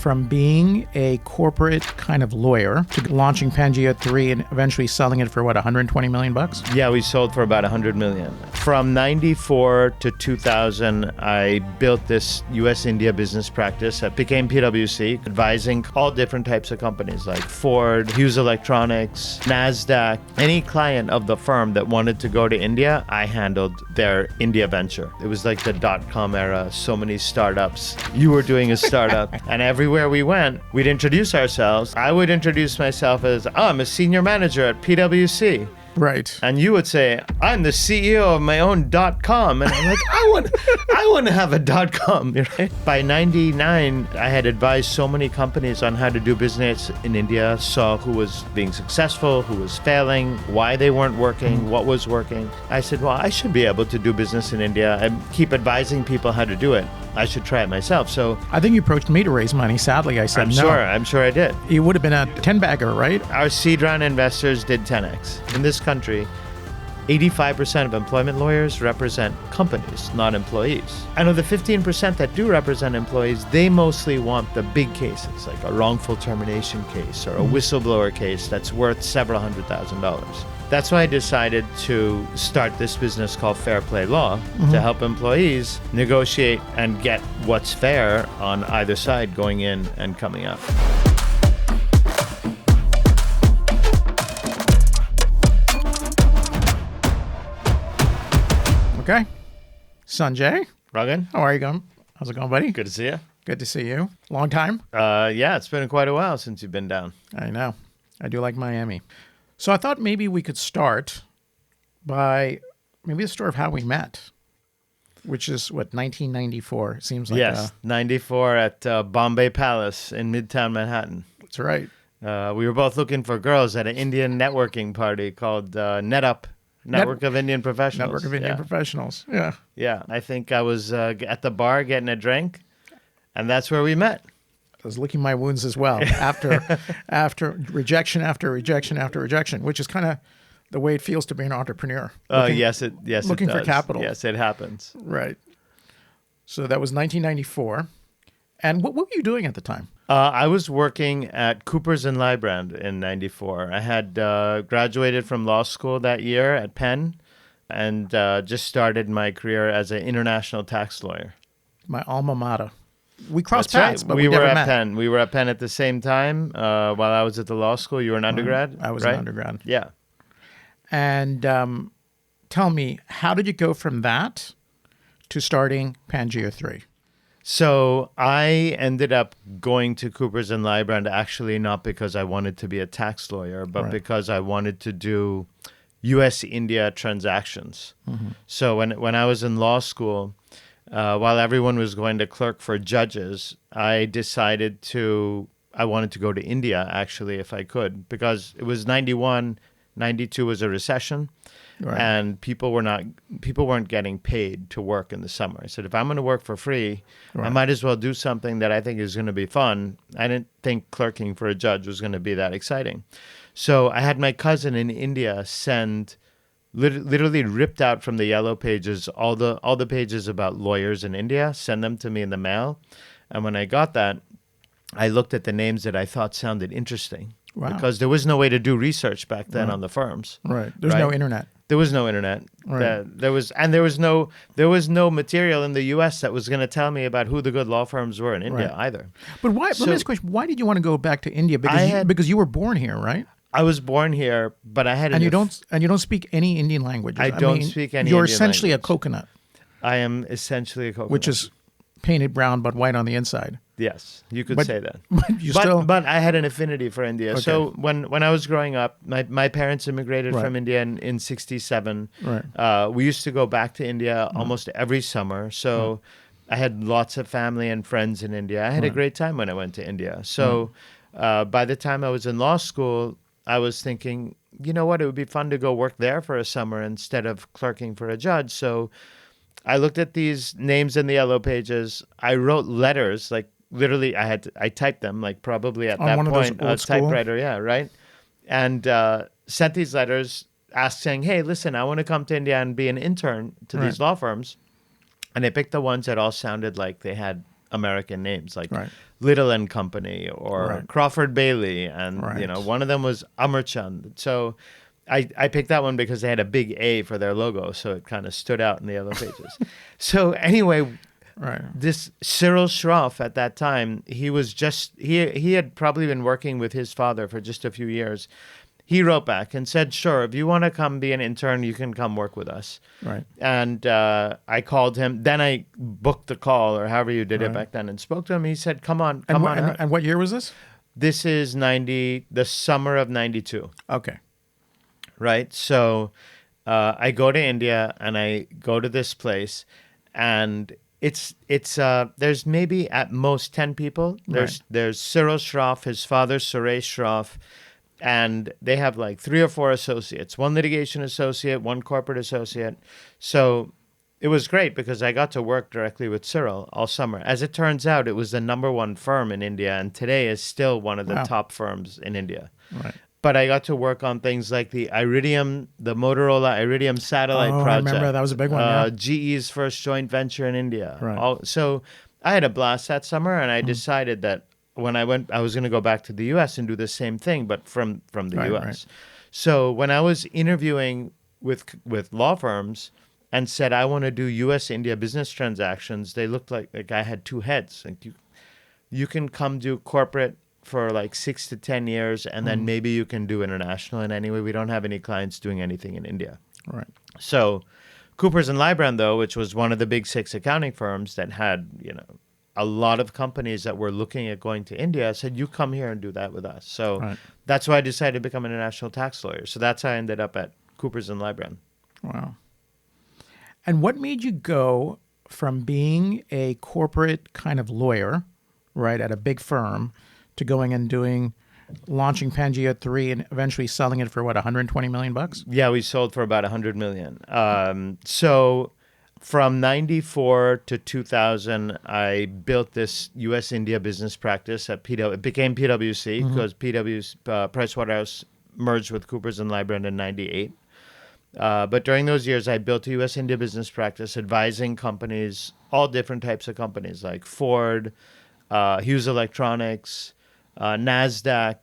from being a corporate kind of lawyer to launching Pangia 3 and eventually selling it for what, 120 million bucks? Yeah, we sold for about 100 million. From 94 to 2000, I built this US-India business practice. I became PwC, advising all different types of companies like Ford, Hughes Electronics, NASDAQ. Any client of the firm that wanted to go to India, I handled their India venture. It was like the dot-com era, so many startups. You were doing a startup. And everywhere we went, we'd introduce ourselves. I would introduce myself as, I'm a senior manager at PwC. Right. And you would say, I'm the CEO of my own .com. And I'm like, I want to have a .com. Right? By 99, I had advised so many companies on how to do business in India, saw who was being successful, who was failing, why they weren't working, what was working. I said, well, I should be able to do business in India and keep advising people how to do it. I should try it myself. So I think you approached me to raise money. Sadly, I said no. I'm sure I did. It would have been a 10-bagger, right? Our seed round investors did 10x. In this country, 85% of employment lawyers represent companies, not employees. And of the 15% that do represent employees, they mostly want the big cases, like a wrongful termination case or a whistleblower case that's worth several $100,000. That's why I decided to start this business called Fair Play Law to help employees negotiate and get what's fair on either side going in and coming out. Okay. Sanjay, Rengan, how are you going? How's it going, buddy? good to see you. Good to see you. Long time? Yeah, it's been quite a while since you've been down. I know. I do like Miami. So I thought maybe we could start by maybe the story of how we met, which is, what, 1994? Seems like Yes, 94 at Bombay Palace in Midtown Manhattan. That's right. We were both looking for girls at an Indian networking party called NetUp, Network of Indian Professionals. Network of Indian Professionals. Yeah. Yeah, I think I was at the bar getting a drink, and that's where we met. I was licking my wounds as well after rejection after rejection after rejection, which is kind of the way it feels to be an entrepreneur. Yes, it looking does. for capital. Yes, it happens. Right. So that was 1994. And what were you doing at the time? I was working at Coopers & Lybrand in 94. I had graduated from law school that year at Penn and just started my career as an international tax lawyer. My alma mater. We crossed That's paths, right. but we never were at met. Penn. We were at Penn at the same time while I was at the law school. You were an undergrad? I was right? an undergrad. Yeah. And tell me, how did you go from that to starting Pangia 3? So I ended up going to Coopers & Lybrand actually not because I wanted to be a tax lawyer, but because I wanted to do U.S.-India transactions. So when I was in law school, while everyone was going to clerk for judges, I decided I wanted to go to India, actually, if I could, because it was 91, 92 was a recession, and people weren't getting paid to work in the summer. I said, if I'm going to work for free, I might as well do something that I think is going to be fun. I didn't think clerking for a judge was going to be that exciting. So I had my cousin in India send literally ripped out from the yellow pages all the pages about lawyers in India, send them to me in the mail. And when I got that, I looked at the names that I thought sounded interesting. Wow. Because there was no way to do research back then on the firms. Right. There's no internet. There was no internet. Right. There was no material in the U.S. that was going to tell me about who the good law firms were in India either. But why? Let me ask a question. Why did you want to go back to India? Because you were born here, right? I was born here, but I had you don't speak any Indian language. I don't speak any. You're Indian essentially language. a coconut. I am essentially a coconut, which is painted brown but white on the inside. Yes, you could say that. But I had an affinity for India. Okay. So when I was growing up, my parents immigrated from India in 67. Right. We used to go back to India almost every summer. So I had lots of family and friends in India. I had a great time when I went to India. So by the time I was in law school, I was thinking, you know what, it would be fun to go work there for a summer instead of clerking for a judge. So I looked at these names in the yellow pages. I wrote letters, like literally I typed them, like probably at that point, a typewriter, right? And sent these letters saying, hey, listen, I want to come to India and be an intern to these law firms. And I picked the ones that all sounded like they had American names like Right. Little and Company or Right. Crawford Bailey, and Right. one of them was Amarchand. So I picked that one because they had a big A for their logo, so it kind of stood out in the yellow pages. So anyway, Right. this Cyril Schroff at that time, he had probably been working with his father for just a few years. He wrote back and said, "Sure, if you want to come be an intern, you can come work with us." Right. And I called him. Then I booked the call, or however you did it Right. back then, and spoke to him. He said, "Come on, And, come on out." and what year was this? This is the summer of '92, Okay. right? So I go to India and I go to this place, and it's there's maybe at most 10 people. There's Cyril Schroff, his father Suresh Schroff, and they have like 3 or 4 associates, one litigation associate, one corporate associate. So it was great because I got to work directly with Cyril all summer. As it turns out, it was the number 1 firm in India, and today is still one of the Wow. top firms in India. Right. But I got to work on things like the Motorola Iridium satellite I project. remember. That was a big one, yeah. GE's first joint venture in India. Right. So I had a blast that summer, and I decided that when I was going to go back to the U.S. and do the same thing, but from the Right, U.S. right. So when I was interviewing with law firms and said I want to do U.S.-India business transactions, they looked like I had 2 heads. Like you can come do corporate for like 6 to 10 years, and then maybe you can do international. And anyway, we don't have any clients doing anything in India. Right. So Coopers and Lybrand, though, which was one of the big 6 accounting firms that had, a lot of companies that were looking at going to India, said, you come here and do that with us. So Right. that's why I decided to become an international tax lawyer. So that's how I ended up at Coopers and Lybrand. Wow. And what made you go from being a corporate kind of lawyer, right, at a big firm, to going and launching Pangia 3 and eventually selling it for what, 120 million bucks? Yeah, we sold for about 100 million. So from 94 to 2000, I built this U.S. India business practice at It became PwC because Pricewaterhouse merged with Coopers and Lybrand in 98. But during those years, I built a U.S. India business practice advising companies, all different types of companies like Ford, Hughes Electronics, NASDAQ.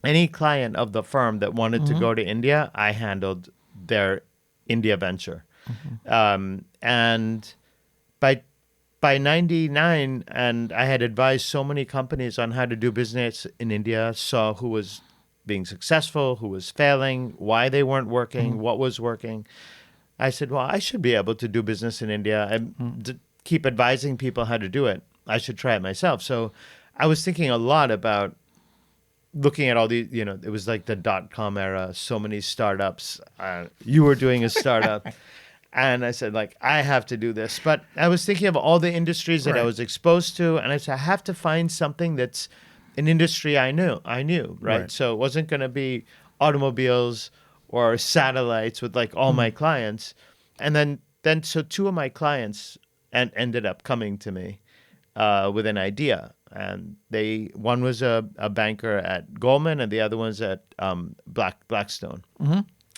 Any client of the firm that wanted to go to India, I handled their India venture. And by 99, and I had advised so many companies on how to do business in India, saw who was being successful, who was failing, why they weren't working, what was working. I said, well, I should be able to do business in India and keep advising people how to do it. I should try it myself. So I was thinking a lot about looking at all these, it was like the .com era, so many startups. You were doing a startup. And I said, I have to do this. But I was thinking of all the industries that I Right. was exposed to. And I said, I have to find something that's an industry I knew, right? Right. So it wasn't going to be automobiles or satellites with all my clients. And then so 2 of my clients ended up coming to me with an idea. And one was a banker at Goldman and the other one's at Blackstone.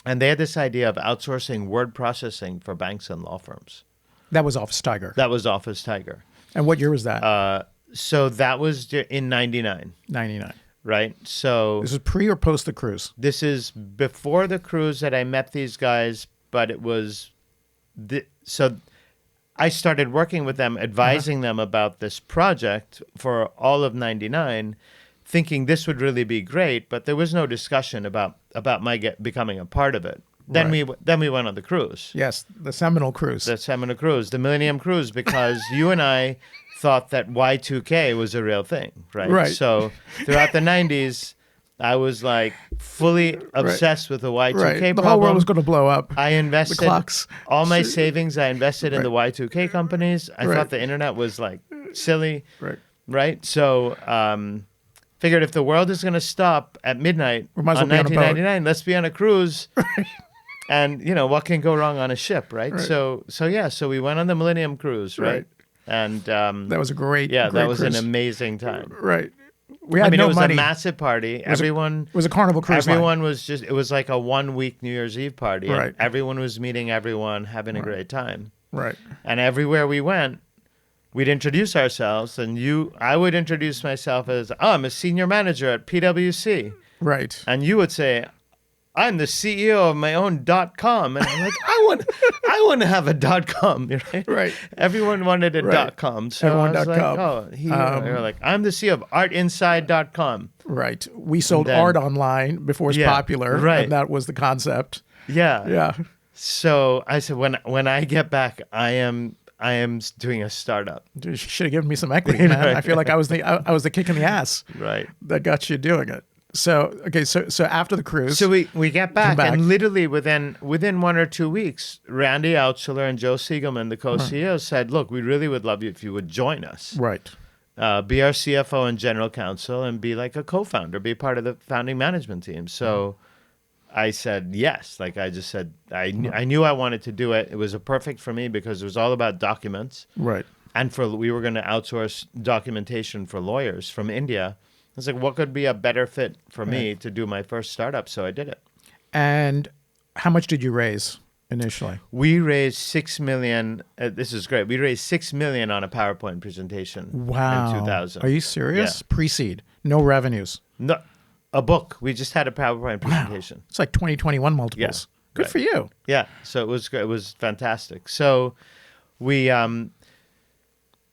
And they had this idea of outsourcing word processing for banks and law firms. That was Office Tiger. That was Office Tiger. And what year was that? So that was in 99, 99. right? So This is pre or post the cruise? this is before the cruise that I met these guys, but it was... So I started working with them, advising them about this project for all of 99, thinking this would really be great, but there was no discussion about my becoming a part of it. Then we went on the cruise, Yes, the Seminole cruise. the Seminole cruise, the Millennium cruise, because you and I thought that Y2K was a real thing, right? Right. So throughout the 90s, I was fully obsessed with the Y2K right. The problem. whole world was going to blow up. I invested clocks. all my savings. I invested in the Y2K companies. I Right. thought the internet was silly, Right. right? So figured if the world is going to stop at midnight We might as on well be on a boat. 1999, let's be on a cruise. And what can go wrong on a ship, right? Right. So we went on the Millennium cruise, right? Right. And That was a great that great was cruise. an amazing time. Right. We had I mean, no it was money. a massive party. was a- Everyone. It was a Carnival cruise line. Everyone was it was like a 1-week New Year's Eve party. And Right. everyone was meeting everyone, having a great time. Right. And everywhere we went, we'd introduce ourselves, and I would introduce myself as, I'm a senior manager at PwC. Right. And you would say, I'm the CEO of my own .com. And I'm like, I want to have a .com, right? Right. Everyone wanted a Right. .com. So Everyone I was .com. like, you're like, I'm the CEO of artinside.com. Right. We sold then- art online before it's Yeah, popular. right. And that was the concept. Yeah. Yeah. So I said, when I get back, I am doing a startup. Dude, you should have given me some equity, man. Right. I feel like I was the kick in the ass Right. that got you doing it. So okay, so after the cruise, So we get back, back. and literally within 1 or 2 weeks, Randy Altschuler and Joe Siegelman, the co-CEOs, said, "Look, we really would love you if you would join us, right, be our CFO and general counsel, and be like a co-founder, be part of the founding management team." So I said yes. Like I just said, I knew I wanted to do it. It was a perfect for me because it was all about documents, right, and we were going to outsource documentation for lawyers from India. I was like, what could be a better fit for me to do my first startup? So I did it. And how much did you raise initially? We raised $6 million. This is great. We raised $6 million on a PowerPoint presentation Wow, in 2000. Are you serious? Yeah. Pre-seed, no revenues. No, a book. We just had a PowerPoint presentation. It's like 2021 multiples. Yeah, Good right. for you. Yeah. So it was great. It was fantastic. So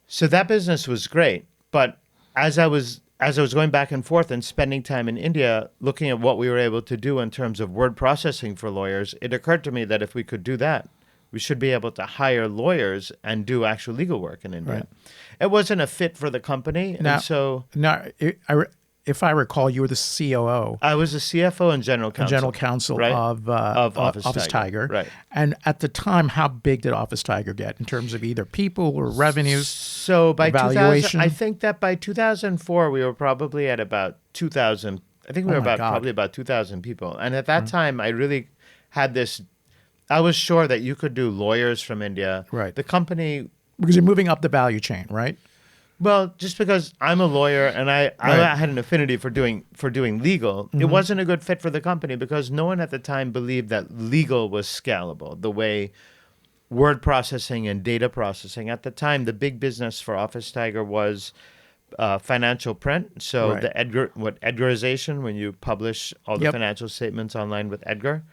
so that business was great. But as I was going back and forth and spending time in India, looking at what we were able to do in terms of word processing for lawyers, it occurred to me that if we could do that, we should be able to hire lawyers and do actual legal work in India. Right. It wasn't a fit for the company. Now- and so Now, if I recall, you were the COO. I was a CFO and general counsel. General counsel right? of Office Tiger. Right. And at the time, how big did Office Tiger get in terms of either people or revenues? So by 2000, Valuation? I think that by 2004, we were probably at about 2,000. I think we were my God. probably about 2,000 people. And at that time, I really had this, I was sure that you could do lawyers from India. Right. The company, Because you're moving up the value chain, right? well, just because I'm a lawyer and I had an affinity for doing legal, it wasn't a good fit for the company because no one at the time believed that legal was scalable the way word processing and data processing. At the time, the big business for Office Tiger was financial print. So Right. Edgarization, when you publish all the Yep. financial statements online with Edgar,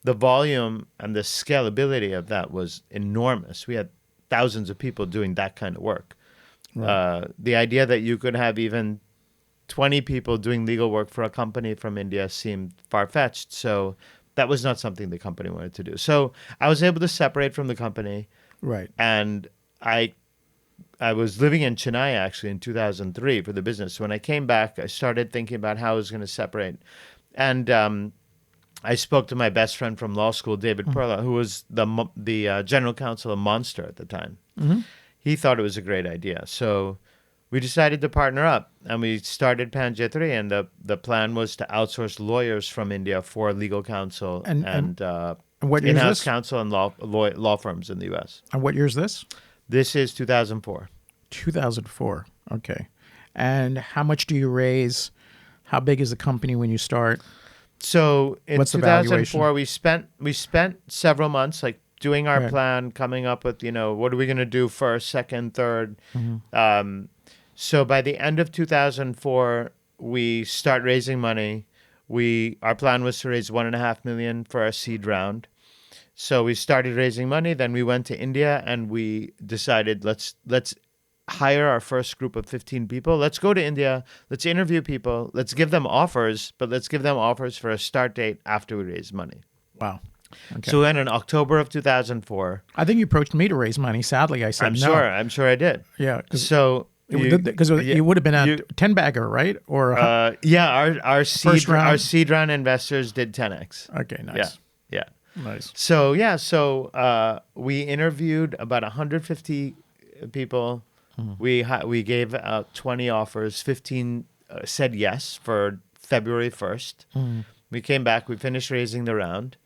the volume and the scalability of that was enormous. We had thousands of people doing that kind of work. The idea that you could have even 20 people doing legal work for a company from India seemed far-fetched. So that was not something the company wanted to do. So I was able to separate from the company. Right. And I was living in Chennai actually in 2003 for the business. When I came back, I started thinking about how I was going to separate. And I spoke to my best friend from law school, David Perla, who was the general counsel of Monster at the time. Mm-hmm. He thought it was a great idea. So we decided to partner up, and we started Pangia 3, and the plan was to outsource lawyers from India for legal counsel And what year is in-house this? counsel and law firms in the U.S. And what year is this? This is 2004. 2004. Okay. And how much do you raise? How big is the company when you start? So in What's the 2004, we spent several months like doing our Right. plan, coming up with what are we going to do first, second, third. So by the end of 2004, we start raising money. Our plan was to raise $1.5 million for our seed round. So we started raising money. Then we went to India and we decided let's hire our first group of 15 people. Let's go to India. Let's interview people. Let's give them offers, but let's give them offers for a start date after we raise money. Wow. Okay. So we went in October of 2004. I think you approached me to raise money. Sadly, I said I'm no. sure I did. Yeah. So Because you would have been a 10 bagger, right? Or our First round? seed round investors did 10x. okay, nice. Yeah. Nice. So we interviewed about 150 people. We gave out 20 offers. 15 said yes for February 1st. We came back. We finished raising the round.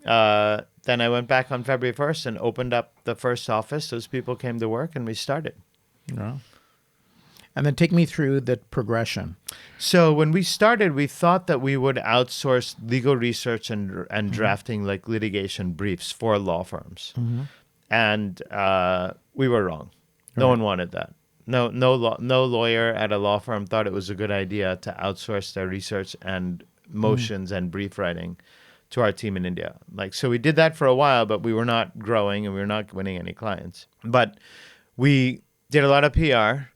Then I went back on February 1st and opened up the first office. Those people came to work and we started. Yeah. And then take me through the progression. So when we started, we thought that we would outsource legal research and drafting like litigation briefs for law firms. And we were wrong. No one wanted that. No lawyer at a law firm thought it was a good idea to outsource their research and motions and brief writing to our team in India. So we did that for a while, but we were not growing and we were not winning any clients. But we did a lot of PR,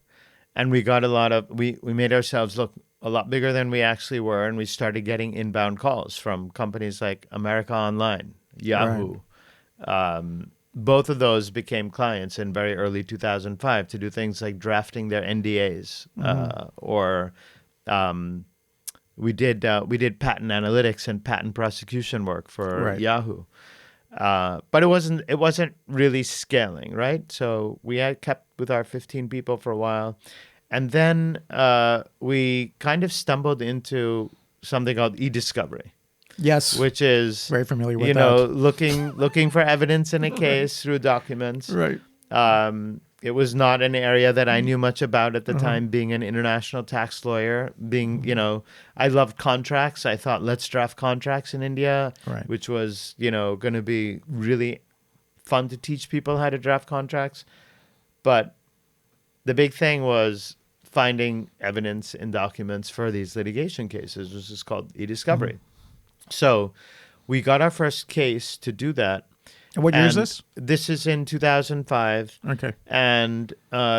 and we got we made ourselves look a lot bigger than we actually were, and we started getting inbound calls from companies like America Online, Yahoo. Right. Both of those became clients in very early 2005 to do things like drafting their NDAs, or we did patent analytics and patent prosecution work for Yahoo. But it wasn't really scaling, right? So we had kept with our 15 people for a while, and then we kind of stumbled into something called e-discovery. Yes, which is very familiar with that. looking for evidence in a case through documents. Right. It was not an area that I knew much about at the time, being an international tax lawyer. I loved contracts. I thought, let's draft contracts in India, which was going to be really fun to teach people how to draft contracts. But the big thing was finding evidence in documents for these litigation cases, which is called e-discovery. So we got our first case to do that. And what year is this? This is in 2005. Okay. And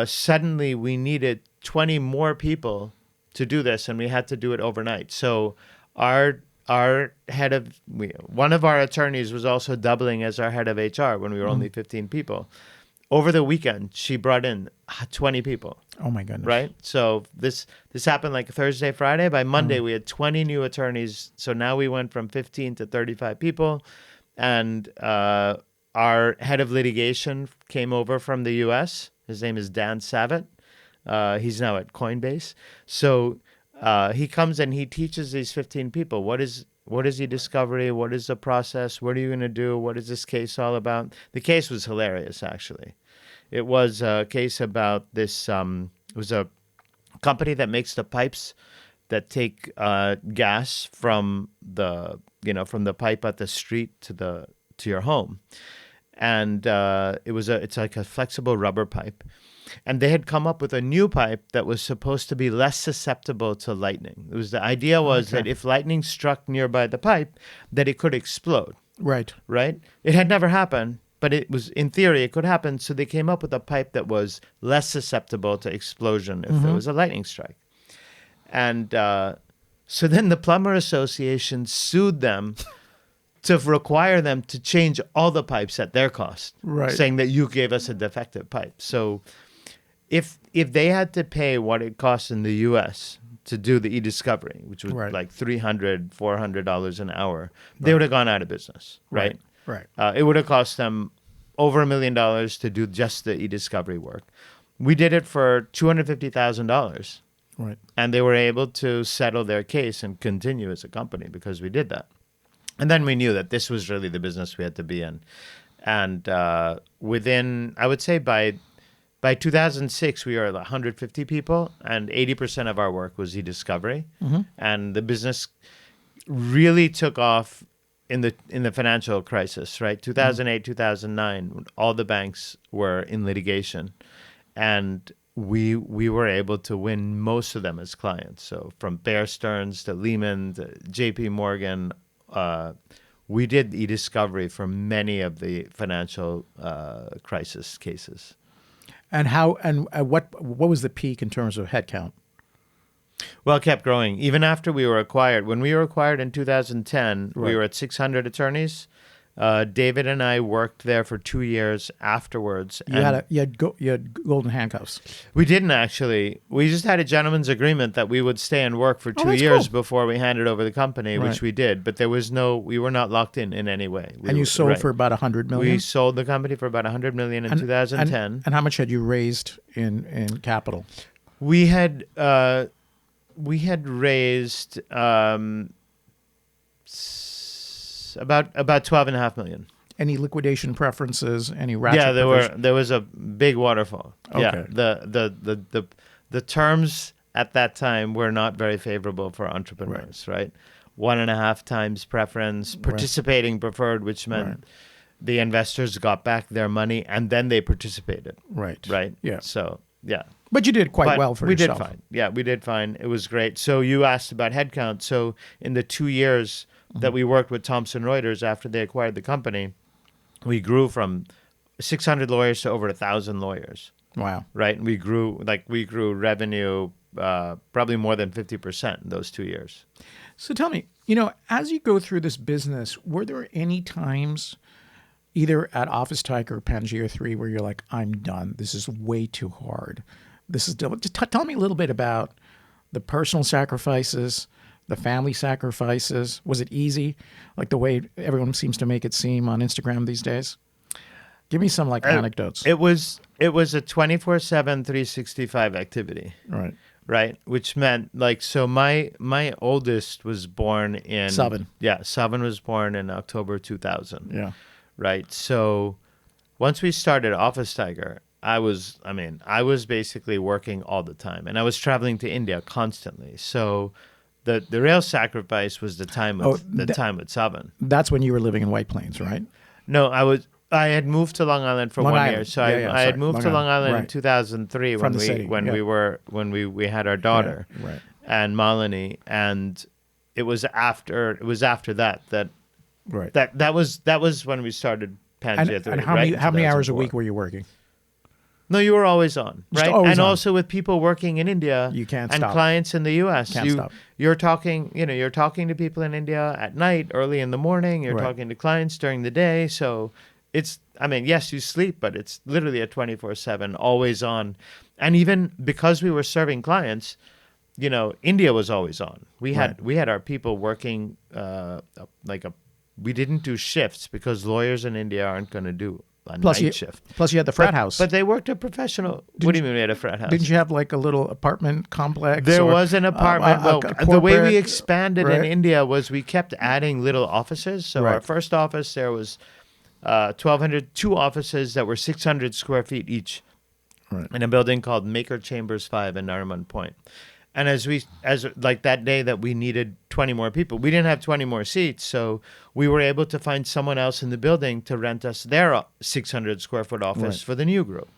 suddenly we needed 20 more people to do this, and we had to do it overnight. So our one of our attorneys was also doubling as our head of HR when we were only 15 people. Over the weekend, she brought in 20 people. Oh, my goodness. Right? So this happened like Thursday, Friday. By Monday, we had 20 new attorneys. So now we went from 15 to 35 people. And our head of litigation came over from the U.S. His name is Dan Savitt. He's now at Coinbase. So he comes and he teaches these 15 people, what is e-discovery? What is the process? What are you going to do? What is this case all about? The case was hilarious, actually. It was a case about this. It was a company that makes the pipes that take gas from the pipe at the street to your home, and it's like a flexible rubber pipe, and they had come up with a new pipe that was supposed to be less susceptible to lightning. The idea was that if lightning struck nearby the pipe, that it could explode. Right. It had never happened. But it was, in theory, it could happen. So they came up with a pipe that was less susceptible to explosion if there was a lightning strike. And so then the Plumber Association sued them to require them to change all the pipes at their cost, saying that you gave us a defective pipe. So if they had to pay what it costs in the U.S. to do the e-discovery, which was like $300, $400 an hour, they would have gone out of business, right? Right. It would have cost them over $1 million to do just the e-discovery work. We did it for $250,000. Right. And they were able to settle their case and continue as a company because we did that. And then we knew that this was really the business we had to be in. And within, I would say by 2006, we were 150 people, and 80% of our work was e-discovery. And the business really took off in the financial crisis, right? 2008, 2009, when all the banks were in litigation, and we were able to win most of them as clients. So from Bear Stearns to Lehman to JP Morgan, we did e-discovery for many of the financial crisis cases. And what was the peak in terms of headcount? Well, it kept growing. Even after we were acquired. When we were acquired in 2010, we were at 600 attorneys. David and I worked there for 2 years afterwards. You had golden handcuffs. We didn't actually. We just had a gentleman's agreement that we would stay and work for 2 years before we handed over the company, which we did. But we were not locked in any way. And you sold for about $100 million? We sold the company for about $100 million in 2010. And how much had you raised in capital? We had raised about $12.5 million. Any liquidation preferences? Any ratchet? Yeah, there was a big waterfall. Okay. Yeah, the terms at that time were not very favorable for entrepreneurs, right? 1.5 times preference, participating preferred, which meant the investors got back their money and then they participated. Right. Right. Yeah. So yeah. But you did quite But well for we yourself. did fine. Yeah, we did fine. It was great. So you asked about headcount. So in the 2 years that we worked with Thomson Reuters after they acquired the company, we grew from 600 lawyers to over 1,000 lawyers. Wow. Right. And we grew revenue probably more than 50% in those 2 years. So tell me, as you go through this business, were there any times either at Office Tiger or Pangia 3 where you're like, I'm done. This is way too hard. Just tell me a little bit about the personal sacrifices, the family sacrifices. Was it easy, like the way everyone seems to make it seem on Instagram these days? Give me some anecdotes. It was a 24/7, 365 activity. Right. Right, which meant so my oldest was born in Saban. Yeah, Saban was born in October 2000. Yeah. Right. So once we started Office Tiger, I was basically working all the time, and I was traveling to India constantly. So the real sacrifice was the time with Saban. That's when you were living in White Plains, right? No, I had moved to Long Island for Long 1 Island. year. So Yeah, I had sorry. moved Long to Long Island. Island Right. in 2003 From the city. we had our daughter. Yeah, right. And Malini, and it was after that Right. that was when we started Pangia 3. And how many hours a week were you working? No, you were always on, Just right? always and on. also with people working in India, You can't and stop. clients in the U.S. Can't stop. You're talking to people in India at night, early in the morning. You're Right. talking to clients during the day. So yes, you sleep, but it's literally a 24/7, always on. And even because we were serving clients, India was always on. We had our people working we didn't do shifts because lawyers in India aren't going to do a night shift. Plus you had the frat house. But they worked a professional. What do you mean we had a frat house? Didn't you have like a little apartment complex? There or, was an apartment. The way we corporate, expanded in right? India was we kept adding little offices. So our Right. first office, there was 1,200, 2 offices that were 600 square feet each Right. in a building called Maker Chambers 5 in Nariman Point. And as that day that we needed 20 more people, we didn't have 20 more seats. So we were able to find someone else in the building to rent us their 600 square foot office Right. for the new group.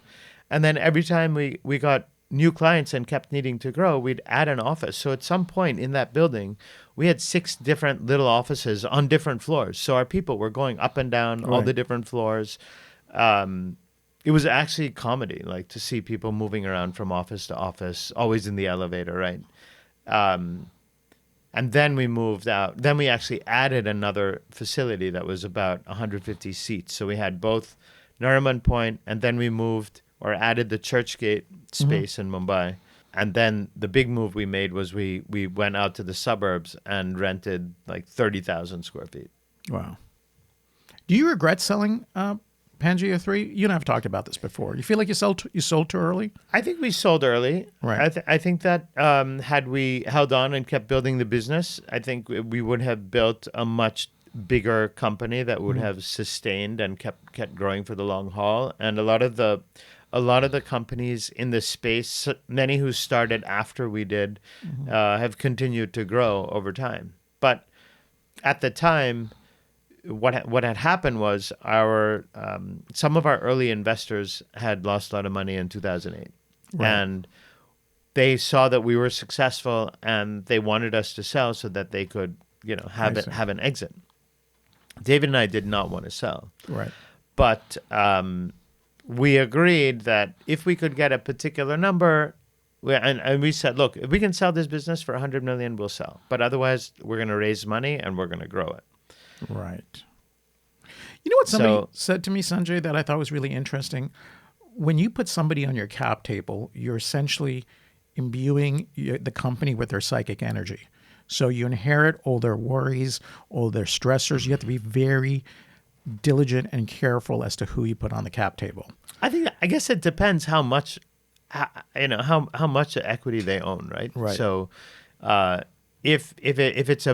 And then every time we got new clients and kept needing to grow, we'd add an office. So at some point in that building, we had 6 different little offices on different floors. So our people were going up and down all Right. the different floors. It was actually comedy, to see people moving around from office to office, always in the elevator, right? And then we moved out. Then we actually added another facility that was about 150 seats. So we had both Nariman Point, and then we moved or added the Churchgate space in Mumbai. And then the big move we made was we went out to the suburbs and rented 30,000 square feet. Wow. Do you regret selling Pangia 3? You and I have talked about this before. You feel like you sold too early? I think we sold early. Right. I think that had we held on and kept building the business, I think we would have built a much bigger company that would have sustained and kept growing for the long haul. And a lot of the companies in this space, many who started after we did, have continued to grow over time. But at the time, what had happened was some of our early investors had lost a lot of money in 2008, Right. and they saw that we were successful, and they wanted us to sell so that they could, I see. have an exit. David and I did not want to sell, Right. but we agreed that if we could get a particular number. And we said, look, if we can sell this business for $100 million, we'll sell. But otherwise, we're going to raise money and we're going to grow it. Right. You know what somebody said to me, Sanjay, that I thought was really interesting? When you put somebody on your cap table, you're essentially imbuing the company with their psychic energy. So you inherit all their worries, all their stressors. You have to be very diligent and careful as to who you put on the cap table. I guess it depends how much equity they own, right? Right. So if it's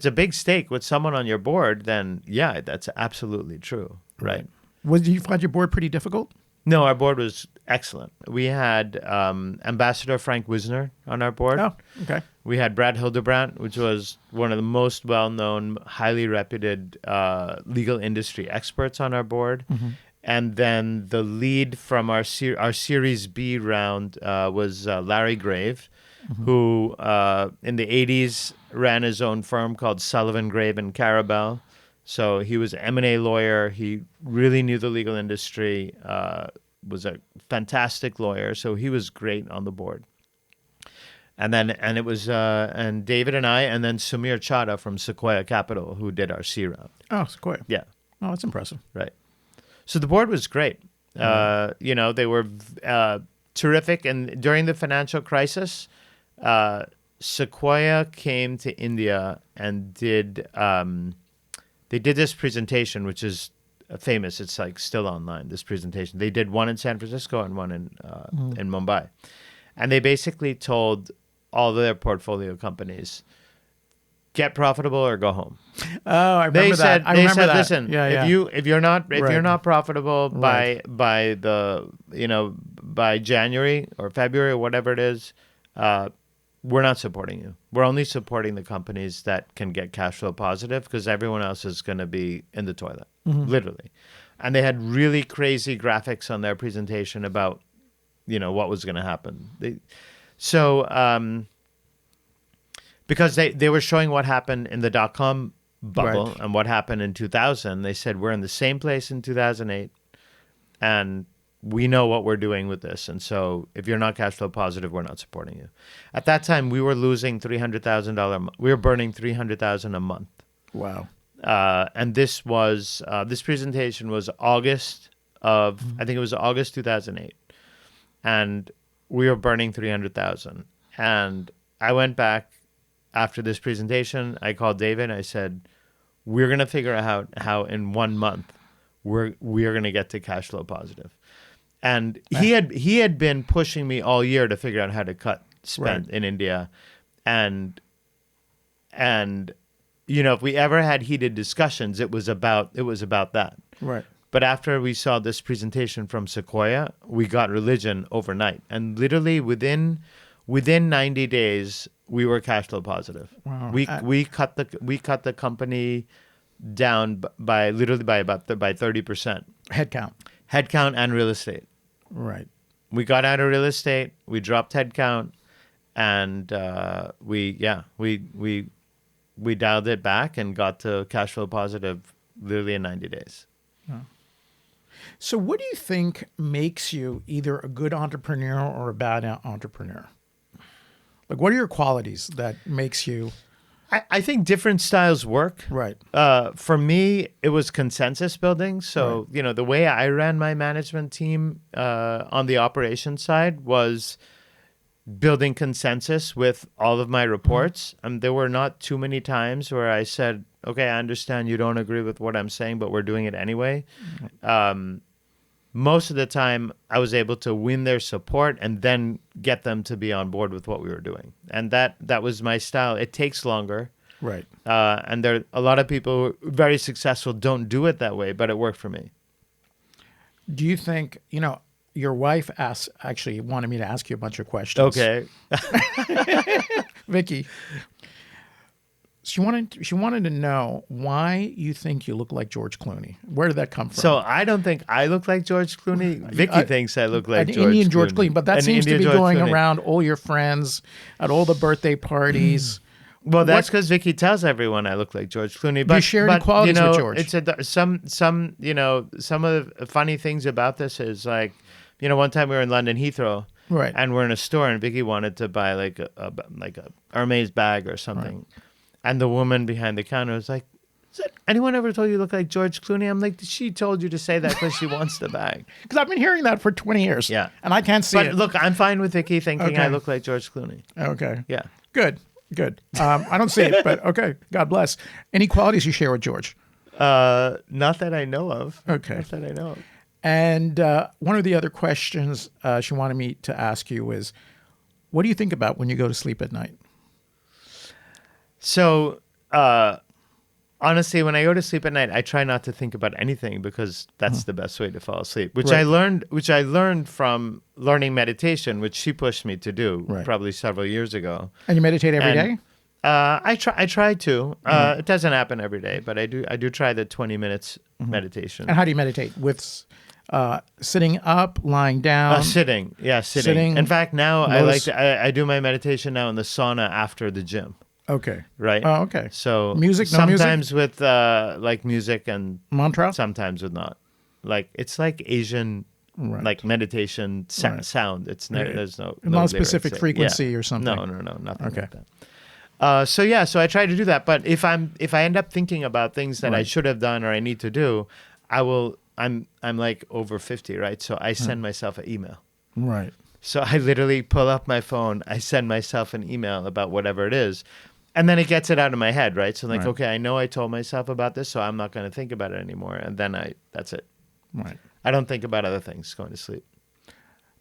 a big stake with someone on your board, then yeah, that's absolutely true, right? Did you find your board pretty difficult? No, our board was excellent. We had Ambassador Frank Wisner on our board. Oh, okay. We had Brad Hildebrandt, which was one of the most well-known, highly reputed legal industry experts on our board. And then the lead from our Series B round was Larry Grave, who in the 80s ran his own firm called Sullivan, Grave and Carabell. So he was an M&A lawyer. He really knew the legal industry, was a fantastic lawyer. So he was great on the board. And it was David and I, and then Sumir Chadha from Sequoia Capital, who did our C round. Oh, Sequoia. Yeah. Oh, that's impressive. Right. So the board was great. They were terrific. And during the financial crisis, Sequoia came to India and did this presentation, which is famous. It's like still online, this presentation. They did one in San Francisco and one in Mumbai. And they basically told all their portfolio companies, get profitable or go home. Oh, I remember that. They said, listen, if you're not profitable by January or February or whatever it is, we're not supporting you. We're only supporting the companies that can get cash flow positive, because everyone else is going to be in the toilet, literally. And they had really crazy graphics on their presentation about what was going to happen. Because they were showing what happened in the dot-com bubble and what happened in 2000. They said, we're in the same place in 2008, and we know what we're doing with this. And so if you're not cash flow positive, we're not supporting you. At that time, we were losing $300,000. We were burning $300,000 a month. Wow. And this presentation was August of, I think it was August 2008. And we were burning $300,000. And I went back after this presentation. I called David. I said, we're going to figure out how in 1 month we are going to get to cash flow positive. And he had been pushing me all year to figure out how to cut spend in India. And if we ever had heated discussions, it was about that. Right. But after we saw this presentation from Sequoia, we got religion overnight. And literally within 90 days, we were cash flow positive. Wow. We cut the company down by 30%. Headcount and real estate. Right. We got out of real estate. We dropped headcount, and we dialed it back and got to cash flow positive literally in 90 days. Oh. So what do you think makes you either a good entrepreneur or a bad entrepreneur? Like, what are your qualities that makes you... I think different styles work. Right. For me, it was consensus building. So, the way I ran my management team on the operations side was building consensus with all of my reports. There were not too many times where I said, okay, I understand you don't agree with what I'm saying, but we're doing it anyway. Most of the time, I was able to win their support and then get them to be on board with what we were doing. And that was my style. It takes longer. Right. And there are a lot of people who are very successful don't do it that way, but it worked for me. Do you think, your wife actually wanted me to ask you a bunch of questions. Okay. Vicky. She wanted to know why you think you look like George Clooney. Where did that come from? So I don't think I look like George Clooney. Vicky thinks I look like George Clooney. But that seems to be going around all your friends at all the birthday parties. Well, that's because Vicky tells everyone I look like George Clooney. But do you share any qualities with George? It's some of the funny things about this is like, one time we were in London Heathrow, right, and we're in a store, and Vicky wanted to buy like a Hermes bag or something. Right. And the woman behind the counter was like, has anyone ever told you look like George Clooney? I'm like, she told you to say that because she wants the bag. Because I've been hearing that for 20 years. Yeah. And I can't see it. But look, I'm fine with Vicky thinking I look like George Clooney. Okay. Yeah. Good. I don't see it, but okay. God bless. Any qualities you share with George? Not that I know of. Okay. Not that I know of. And one of the other questions she wanted me to ask you is, what do you think about when you go to sleep at night? So, honestly, when I go to sleep at night, I try not to think about anything because that's the best way to fall asleep. Which Right. I learned from learning meditation, which she pushed me to do Right. probably several years ago. And you meditate every And day? I try to. Right. It doesn't happen every day, but I do try the 20 minutes meditation. And how do you meditate? With sitting up, lying down? Sitting. Yeah, Sitting, In fact, now lotus- I do my meditation now in the sauna after the gym. Okay. Right. Oh, okay. So Music, no music? sometimes with like music and Mantra? sometimes with not. Like it's like Asian Right. like meditation Right. sound. It's Yeah. there's no Not a lyrics. specific frequency or something? No, nothing Okay. like that. So I try to do that. But if I end up thinking about things that I Right. should have done or I need to do, I'm like over 50, right? So I send myself an email. Right. So I literally pull up my phone, I send myself an email about whatever it is, and then it gets it out of my head, right? So like, Right. okay, I know I told myself about this, so I'm not going to think about it anymore. And then that's it. Right. I don't think about other things going to sleep.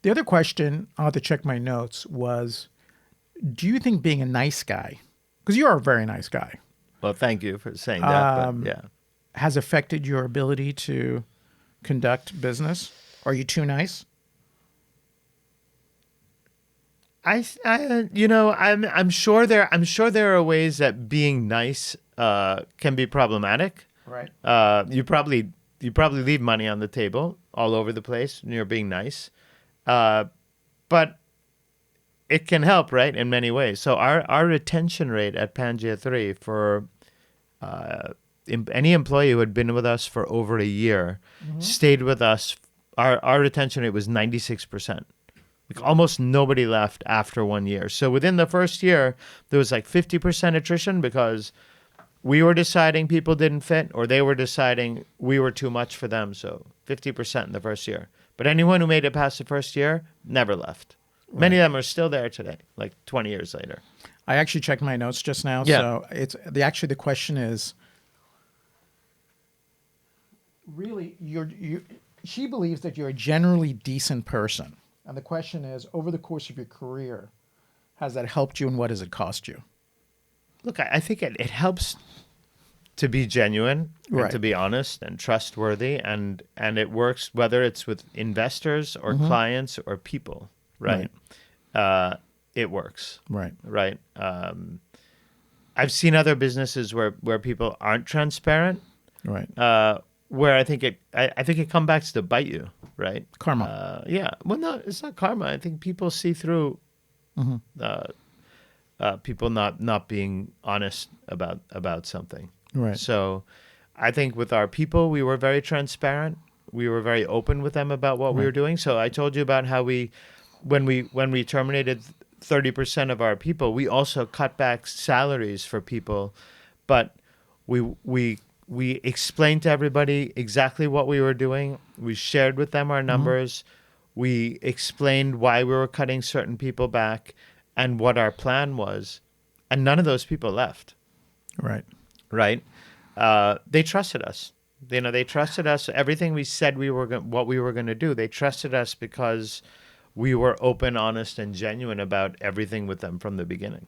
The other question, I'll have to check my notes, was do you think being a nice guy, because you're a very nice guy, Well, thank you for saying that. But yeah. has affected your ability to conduct business? Are you too nice? I'm sure there are ways that being nice can be problematic. Right. You probably leave money on the table all over the place when you're being nice, but it can help, right, in many ways. So our retention rate at Pangia 3 for any employee who had been with us for over a year stayed with us. Our retention rate was 96%. Like almost nobody left after 1 year. So within the first year, there was like 50% attrition because we were deciding people didn't fit or they were deciding we were too much for them. So 50% in the first year. But anyone who made it past the first year never left. Right. Many of them are still there today, like 20 years later. I actually checked my notes just now. Yeah. So the question is really she believes that you're a generally decent person. And the question is, over the course of your career, has that helped you and what has it cost you? Look, I think it helps to be genuine Right. and to be honest and trustworthy. And it works whether it's with investors or clients or people, right? It works. Right. Right. I've seen other businesses where people aren't transparent. Right. Where I think it comes back to bite you, right? Karma. Yeah. Well, no, it's not karma. I think people see through people not being honest about something. Right. So, I think with our people, we were very transparent. We were very open with them about what we were doing. So I told you about how when we terminated 30% of our people, we also cut back salaries for people, but we explained to everybody exactly what we were doing. We shared with them our numbers. We explained why we were cutting certain people back and what our plan was. And none of those people left. Right. Right? They trusted us. They trusted us. Everything we said what we were going to do, they trusted us because we were open, honest, and genuine about everything with them from the beginning.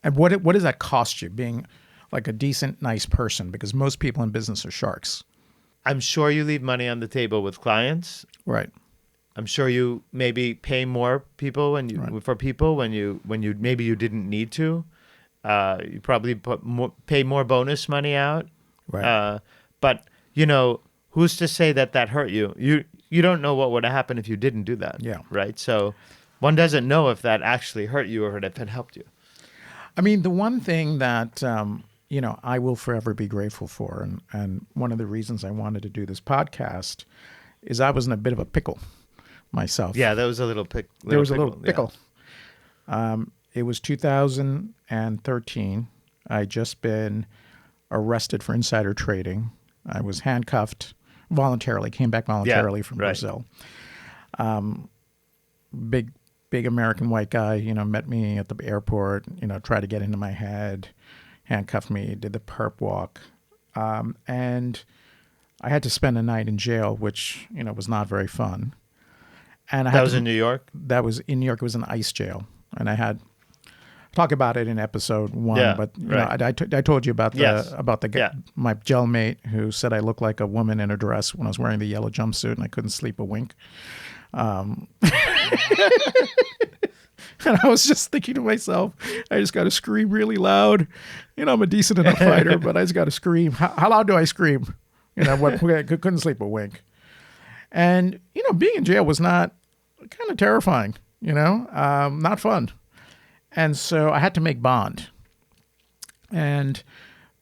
And what does that cost you, being like a decent, nice person? Because most people in business are sharks. I'm sure you leave money on the table with clients. Right. I'm sure you maybe pay more people when you maybe you didn't need to. You probably pay more bonus money out. Right. But who's to say that hurt you? You don't know what would have happened if you didn't do that. Yeah. Right. So one doesn't know if that actually hurt you or if it helped you. I mean, the one thing that I will forever be grateful for, and one of the reasons I wanted to do this podcast is I was in a bit of a pickle myself. Yeah, that was a little pickle. There was a little pickle. Yeah. It was 2013. I'd just been arrested for insider trading. I was handcuffed voluntarily, came back voluntarily from Brazil. Big American white guy, met me at the airport, tried to get into my head, handcuffed me, did the perp walk. And I had to spend a night in jail, which, was not very fun. And that was in New York? That was in New York. It was an ICE jail. And I had talk about it in episode 1. Yeah, But you right. know, I told you about the Yes. guy, my gel mate who said I looked like a woman in a dress when I was wearing the yellow jumpsuit and I couldn't sleep a wink. And I was just thinking to myself, I just got to scream really loud. You know, I'm a decent enough fighter, but I just got to scream. How loud do I scream? You know, I couldn't sleep a wink. And, you know, being in jail was not kind of terrifying, you know, not fun. And so I had to make bond. And,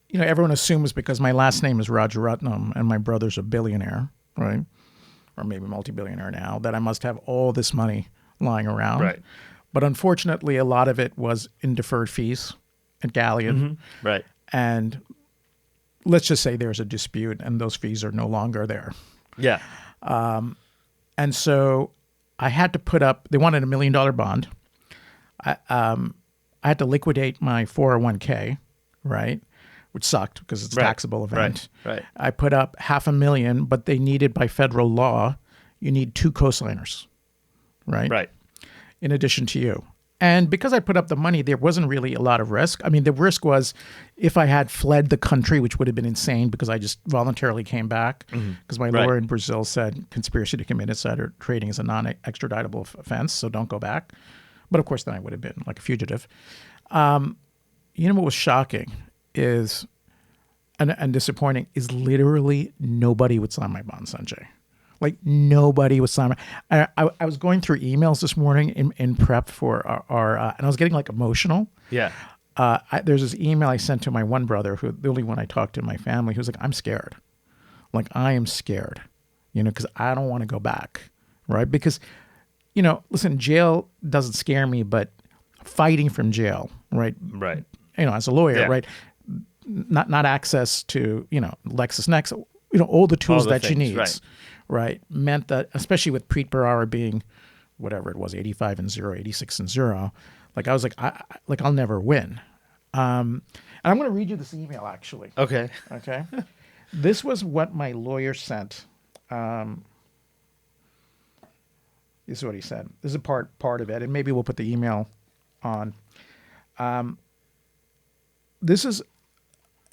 you know, everyone assumes because my last name is Rajaratnam and my brother's a billionaire, right? Or maybe multi-billionaire now, that I must have all this money lying around. Right. But unfortunately, a lot of it was in deferred fees at Galleon. Mm-hmm. Right. And let's just say there's a dispute and those fees are no longer there. Yeah. And so I had to put up, they wanted $1 million bond. I had to liquidate my 401k, right? Which sucked because it's a taxable event. Right. I put up $500,000, but they needed by federal law, you need 2 co-signers, right? Right. In addition to you. And because I put up the money, there wasn't really a lot of risk. I mean, the risk was if I had fled the country, which would have been insane because I just voluntarily came back because my lawyer in Brazil said conspiracy to commit insider trading is a non-extraditable offense, so don't go back. But of course, then I would have been like a fugitive. You know what was shocking is, and disappointing, is literally nobody would sign my bond, Sanjay. Like nobody was signing. I was going through emails this morning in prep for our and I was getting like emotional. Yeah. There's this email I sent to my one brother, who the only one I talked to in my family, who's like, I'm scared. Like I am scared, you know, because I don't want to go back, right? Because, you know, listen, jail doesn't scare me, but fighting from jail, right? Right. You know, as a lawyer, Yeah. right? Not access to, you know, LexisNexis, you know, all the tools that you need. Right. Meant that, especially with Preet Bharara being whatever it was, 85 and 0, 86 and 0, like I was like, I'll never win. And I'm going to read you this email actually. Okay. Okay. This was what my lawyer sent. This is what he said. This is a part of it, and maybe we'll put the email on. This is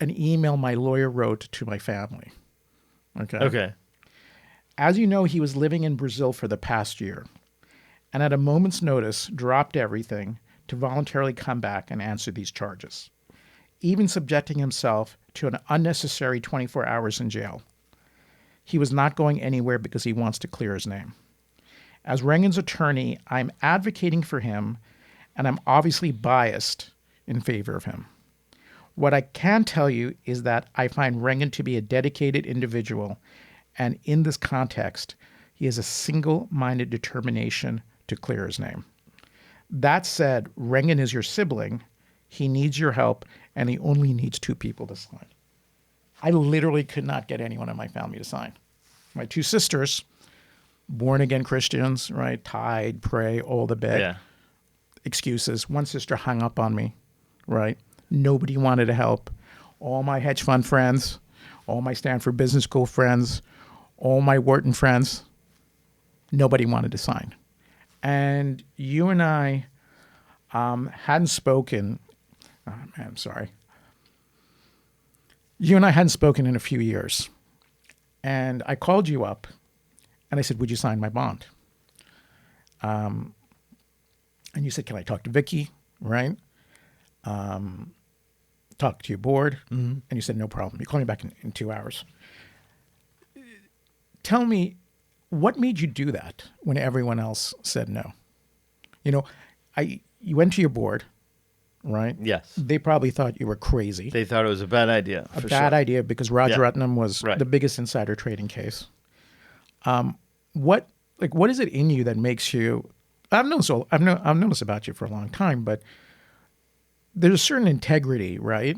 an email my lawyer wrote to my family. Okay. Okay. As you know, he was living in Brazil for the past year, and at a moment's notice dropped everything to voluntarily come back and answer these charges, even subjecting himself to an unnecessary 24 hours in jail. He was not going anywhere because he wants to clear his name. As Rengan's attorney, I'm advocating for him, and I'm obviously biased in favor of him. What I can tell you is that I find Rengan to be a dedicated individual, and in this context, he has a single-minded determination to clear his name. That said, Rengan is your sibling. He needs your help, and he only needs 2 people to sign. I literally could not get anyone in my family to sign. My 2 sisters, born-again Christians, right? Tithe, pray, all the bit. Yeah. Excuses. One sister hung up on me, right? Nobody wanted to help. All my hedge fund friends, all my Stanford Business School friends, all my Wharton friends, nobody wanted to sign. And you and I hadn't spoken. Oh, man, I'm sorry. You and I hadn't spoken in a few years. And I called you up and I said, would you sign my bond? And you said, can I talk to Vicky? Right? Talk to your board. Mm-hmm. And you said, no problem. You called me back in 2 hours. Tell me, what made you do that when everyone else said no? You know, you went to your board, right? Yes. They probably thought you were crazy. They thought it was a bad idea. A bad idea because Rajaratnam was Right. the biggest insider trading case. What is it in you that makes you? I've noticed about you for a long time, but there's a certain integrity, right?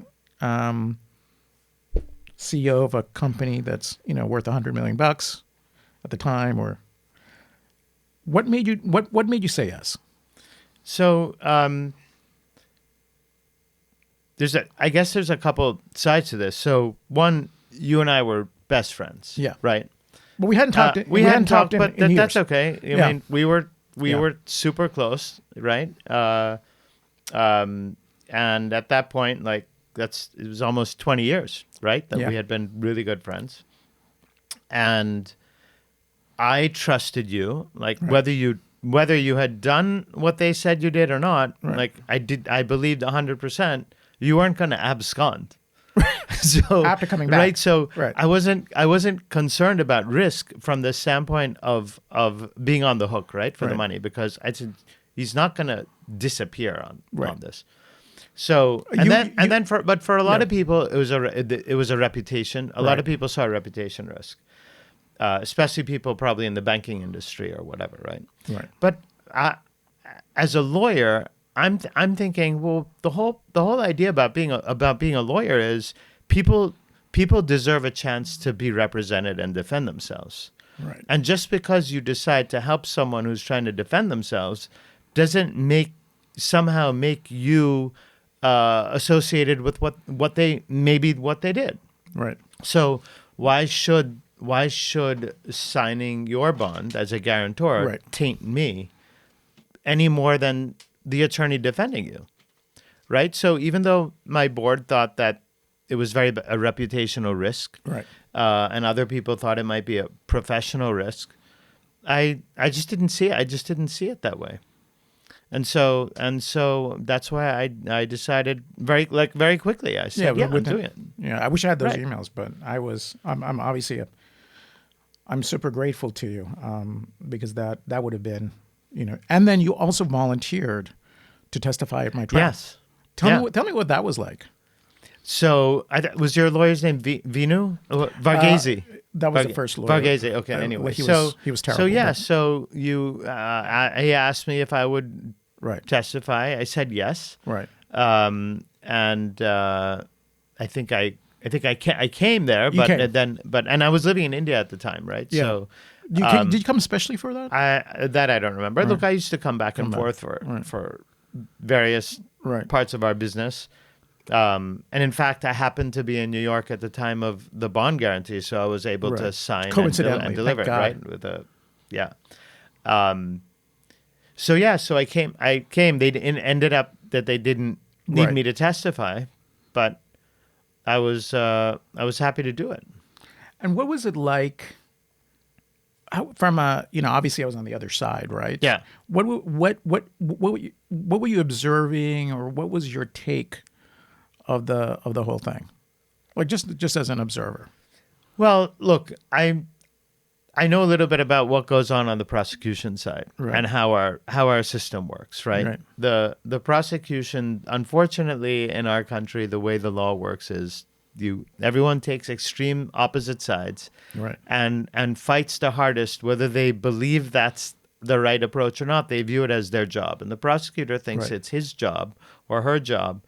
CEO of a company that's worth $100 million at the time, or what made you say yes? So I guess there's a couple sides to this. So one, you and I were best friends. Yeah. Right. But we hadn't talked. We hadn't talked, but in that's years. okay. I mean, we were super close, right? And at that point, like it was almost 20 years, right? That Yeah. we had been really good friends. And I trusted you, like Right. whether you had done what they said you did or not, Right. like I believed 100% you weren't going to abscond. So After coming back. right, so Right. I wasn't concerned about risk from the standpoint of being on the hook, right, for the Right. money, because I said he's not going to disappear on Right. this. So You- you- then for a lot Yeah. of people it was a reputation. A lot Right. of people saw a reputation risk, especially people probably in the banking industry or whatever, right? Right. But as a lawyer, I'm thinking, well, the whole idea about being a lawyer is people deserve a chance to be represented and defend themselves. Right. And just because you decide to help someone who's trying to defend themselves doesn't somehow make you associated with what they did. Right. So why should signing your bond as a guarantor Right. taint me any more than the attorney defending you? Right? So even though my board thought that it was a reputational risk, Right. and other people thought it might be a professional risk, I just didn't see it. I just didn't see it that way. And so that's why I decided very quickly. I said, yeah, I'm doing it. Yeah, I wish I had those Right. emails, but I'm obviously I'm super grateful to you because that would have been, and then you also volunteered to testify at my trial. Yes. Tell me what that was like. So was your lawyer's name Vinu? Varghese? That was the first lawyer. Varghese. Okay. Anyway, he was terrible. So yeah. but- So he asked me if I would Right. testify. I said yes. Right. And I think I came there, You but came. and I was living in India at the time, right? Yeah. So Did you come especially for that? I don't remember. Look, I used to come back and forth for various Right. parts of our business. And in fact, I happened to be in New York at the time of the bond guarantee, so I was able to Right. sign Coincidentally, and deliver it, thank right? God. So I came. Ended up that they didn't need Right. me to testify, but I was happy to do it. And what was it like? From obviously I was on the other side, right? Yeah. What were you observing, or what was your take of the whole thing? Like just as an observer. Well, look, I know a little bit about what goes on the prosecution side, Right. and how our system works, right? Right. The prosecution, unfortunately, in our country, the way the law works is everyone takes extreme opposite sides, Right. and fights the hardest, whether they believe that's the right approach or not. They view it as their job, and the prosecutor thinks Right. it's his job or her job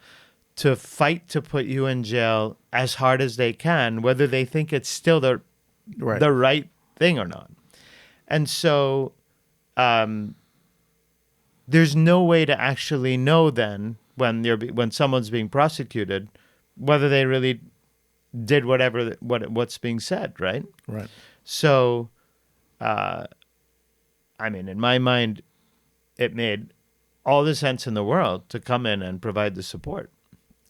to fight to put you in jail as hard as they can, whether they think it's still the Right. right thing or not. And so there's no way to actually know then when someone's being prosecuted whether they really did what's being said, right? Right. So I mean, in my mind, it made all the sense in the world to come in and provide the support.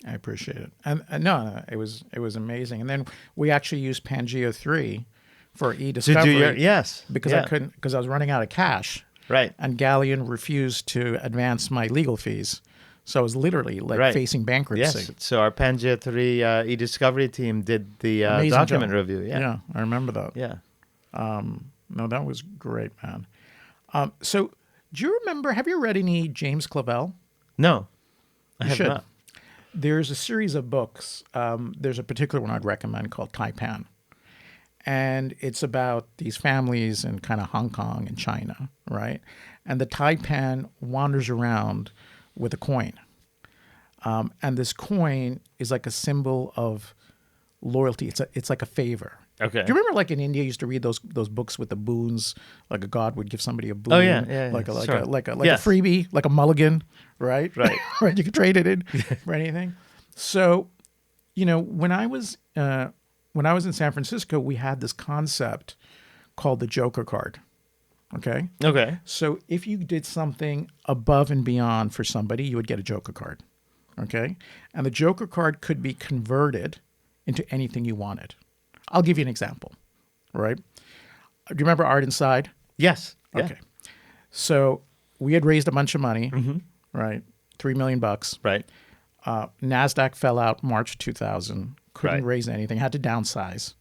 I appreciate it. And no, it was amazing. And then we actually used Pangea 3 for e-discovery. Yes. Because yeah. I was running out of cash. Right. And Galleon refused to advance my legal fees. So I was literally facing bankruptcy. Yes. So our Pangea 3 e-discovery team did the Amazing document job. review. Yeah. I remember that. Yeah. No, that was great, man. So do you remember, have you read any James Clavell? No, I You have should. not. There's a series of books. There's a particular one I'd recommend called Taipan. And it's about these families in kind of Hong Kong and China, right? And the Taipan wanders around with a coin. And this coin is like a symbol of loyalty. It's like a favor. Okay. Do you remember, like in India, you used to read those books with the boons? Like a god would give somebody a boon. Oh, yeah. Like a Yes. freebie, like a mulligan, right? Right. Right. You could trade it in for anything. So, when I was in San Francisco, we had this concept called the Joker card. Okay. Okay. So if you did something above and beyond for somebody, you would get a Joker card. Okay. And the Joker card could be converted into anything you wanted. I'll give you an example, right? Do you remember Art Inside? Yes. Yeah. Okay. So we had raised a bunch of money, right? $3 million. Right. NASDAQ fell out March 2000. Couldn't Right. raise anything, had to downsize.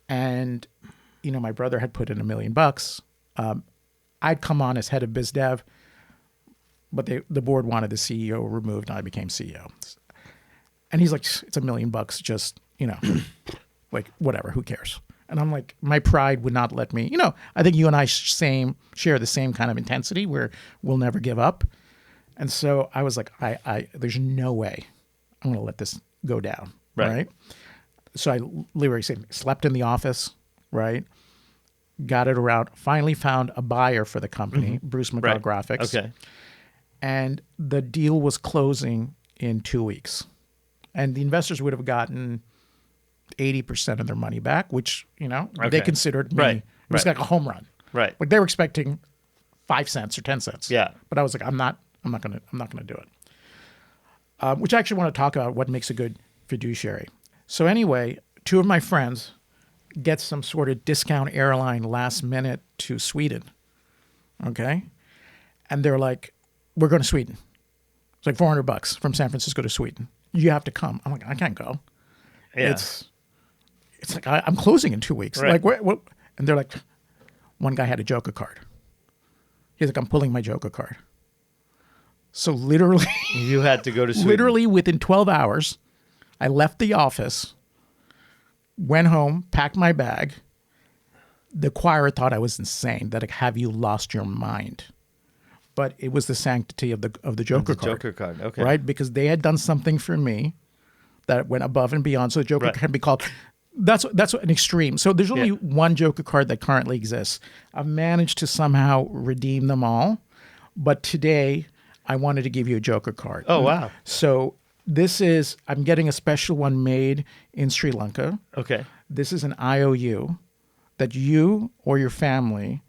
And, my brother had put in $1 million. I'd come on as head of biz dev, but the board wanted the CEO removed, and I became CEO. And he's like, it's $1 million, just, like, whatever, who cares? And I'm like, my pride would not let me, I think you and I share the same kind of intensity where we'll never give up. And so I was like, there's no way I'm going to let this go down. Right. So I literally slept in the office, right? Got it around, finally found a buyer for the company, Bruce McGraw Graphics. Okay. And the deal was closing in 2 weeks. And the investors would have gotten 80% of their money back, which, they considered me. Right. It was like a home run. Right. Like they were expecting 5 cents or 10 cents. Yeah. But I was like, I'm not gonna do it. Which I actually want to talk about what makes a good fiduciary. So anyway, 2 of my friends get some sort of discount airline last minute to Sweden. Okay. And they're like, we're going to Sweden. It's like $400 from San Francisco to Sweden. You have to come. I'm like, I can't go. Yeah. It's like, I'm closing in 2 weeks. Right. Like, what? And they're like, one guy had a Joker card. He's like, I'm pulling my Joker card. So literally, You had to go to Sweden. literally within 12 hours, I left the office, went home, packed my bag. The choir thought I was insane. That, like, have you lost your mind? But it was the sanctity of the Joker card. Joker card. Okay. Right? Because they had done something for me that went above and beyond. So the Joker can be called. That's an extreme. So there's only one Joker card that currently exists. I've managed to somehow redeem them all. But today, I wanted to give you a Joker card. Oh, wow. So I'm getting a special one made in Sri Lanka. Okay. This is an IOU that you or your family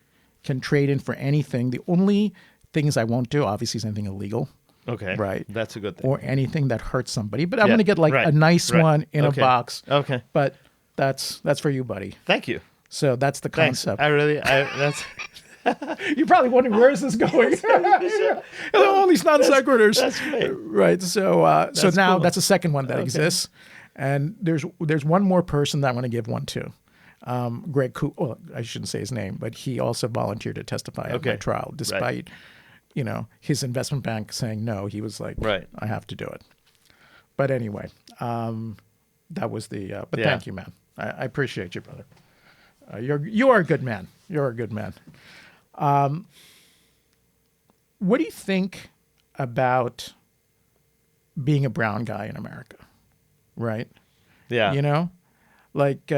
can trade in for anything. The only things I won't do, obviously, is anything illegal. Okay. Right. That's a good thing. Or anything that hurts somebody. But I'm going to get a nice right. one in a box. Okay. But that's for you, buddy. Thank you. So that's the Thanks. concept. That's You're probably wondering, where is this going? All these non sequiturs. That's great. Right. So now cool. that's a second one that exists. And there's one more person that I want to give one to. Greg Well, I shouldn't say his name, but he also volunteered to testify at my trial, despite his investment bank saying no. He was like, I have to do it. But anyway, that was the. But thank you, man. I appreciate you, brother. You are a good man. You're a good man. What do you think about being a brown guy in America? Right? Yeah. Like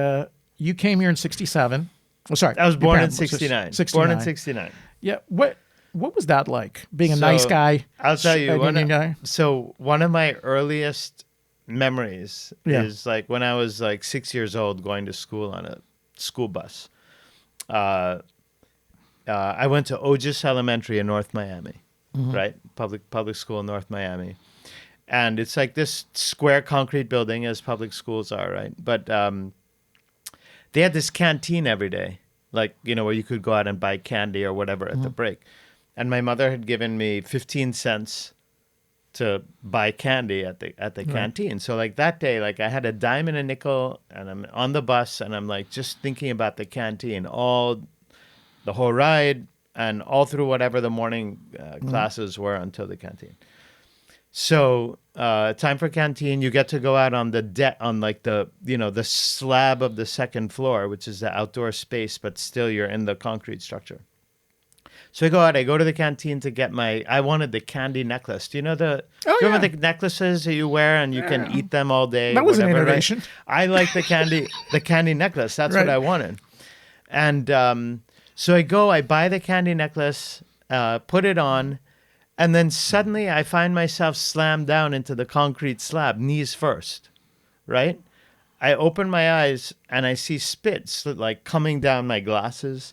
you came here in 1967. Oh, sorry. I was your born in parents- 69. 69. Born in 69. Yeah. What was that like? Being a nice guy? I'll tell you. a union guy? So one of my earliest memories is like when I was like 6 years old going to school on a school bus. I went to Ogis Elementary in North Miami, right? Public school in North Miami. And it's like this square concrete building, as public schools are, right? But they had this canteen every day, like, where you could go out and buy candy or whatever at the break. And my mother had given me 15 cents to buy candy at the canteen. So like that day, like I had a dime and a nickel, and I'm on the bus, and I'm like just thinking about the canteen the whole ride, and all through whatever the morning classes were until the canteen. So time for canteen. You get to go out on the deck, on like the slab of the second floor, which is the outdoor space, but still you're in the concrete structure. So I go out. I go to the canteen to get I wanted the candy necklace. Do you know do you remember the necklaces that you wear and you can eat them all day? That was an whatever, innovation. Right? I like the candy necklace. That's what I wanted. And so I go. I buy the candy necklace, put it on. And then suddenly I find myself slammed down into the concrete slab, knees first, right? I open my eyes and I see spit like coming down my glasses.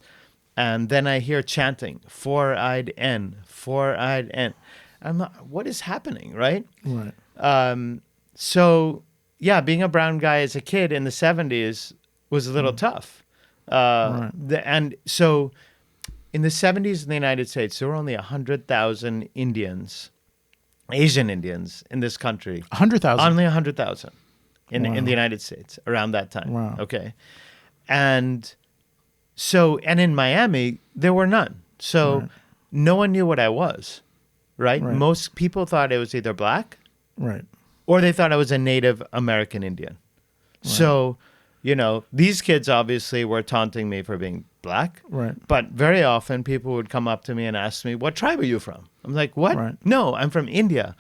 And then I hear chanting, four-eyed N, four-eyed N. I'm like, what is happening, right? Right. So, yeah, being a brown guy as a kid in the 70s was a little tough. Right. And so in the 70s in the United States, there were only 100,000 Indians, Asian Indians in this country. 100,000. Only 100,000 in Wow. the United States around that time. Wow. Okay. And so, and in Miami, there were none. So Right. no one knew what I was, right? Right. Most people thought I was either black Right. or they thought I was a Native American Indian. So, these kids obviously were taunting me for being black. Right. But very often people would come up to me and ask me, what tribe are you from? I'm like, what? Right. No, I'm from India.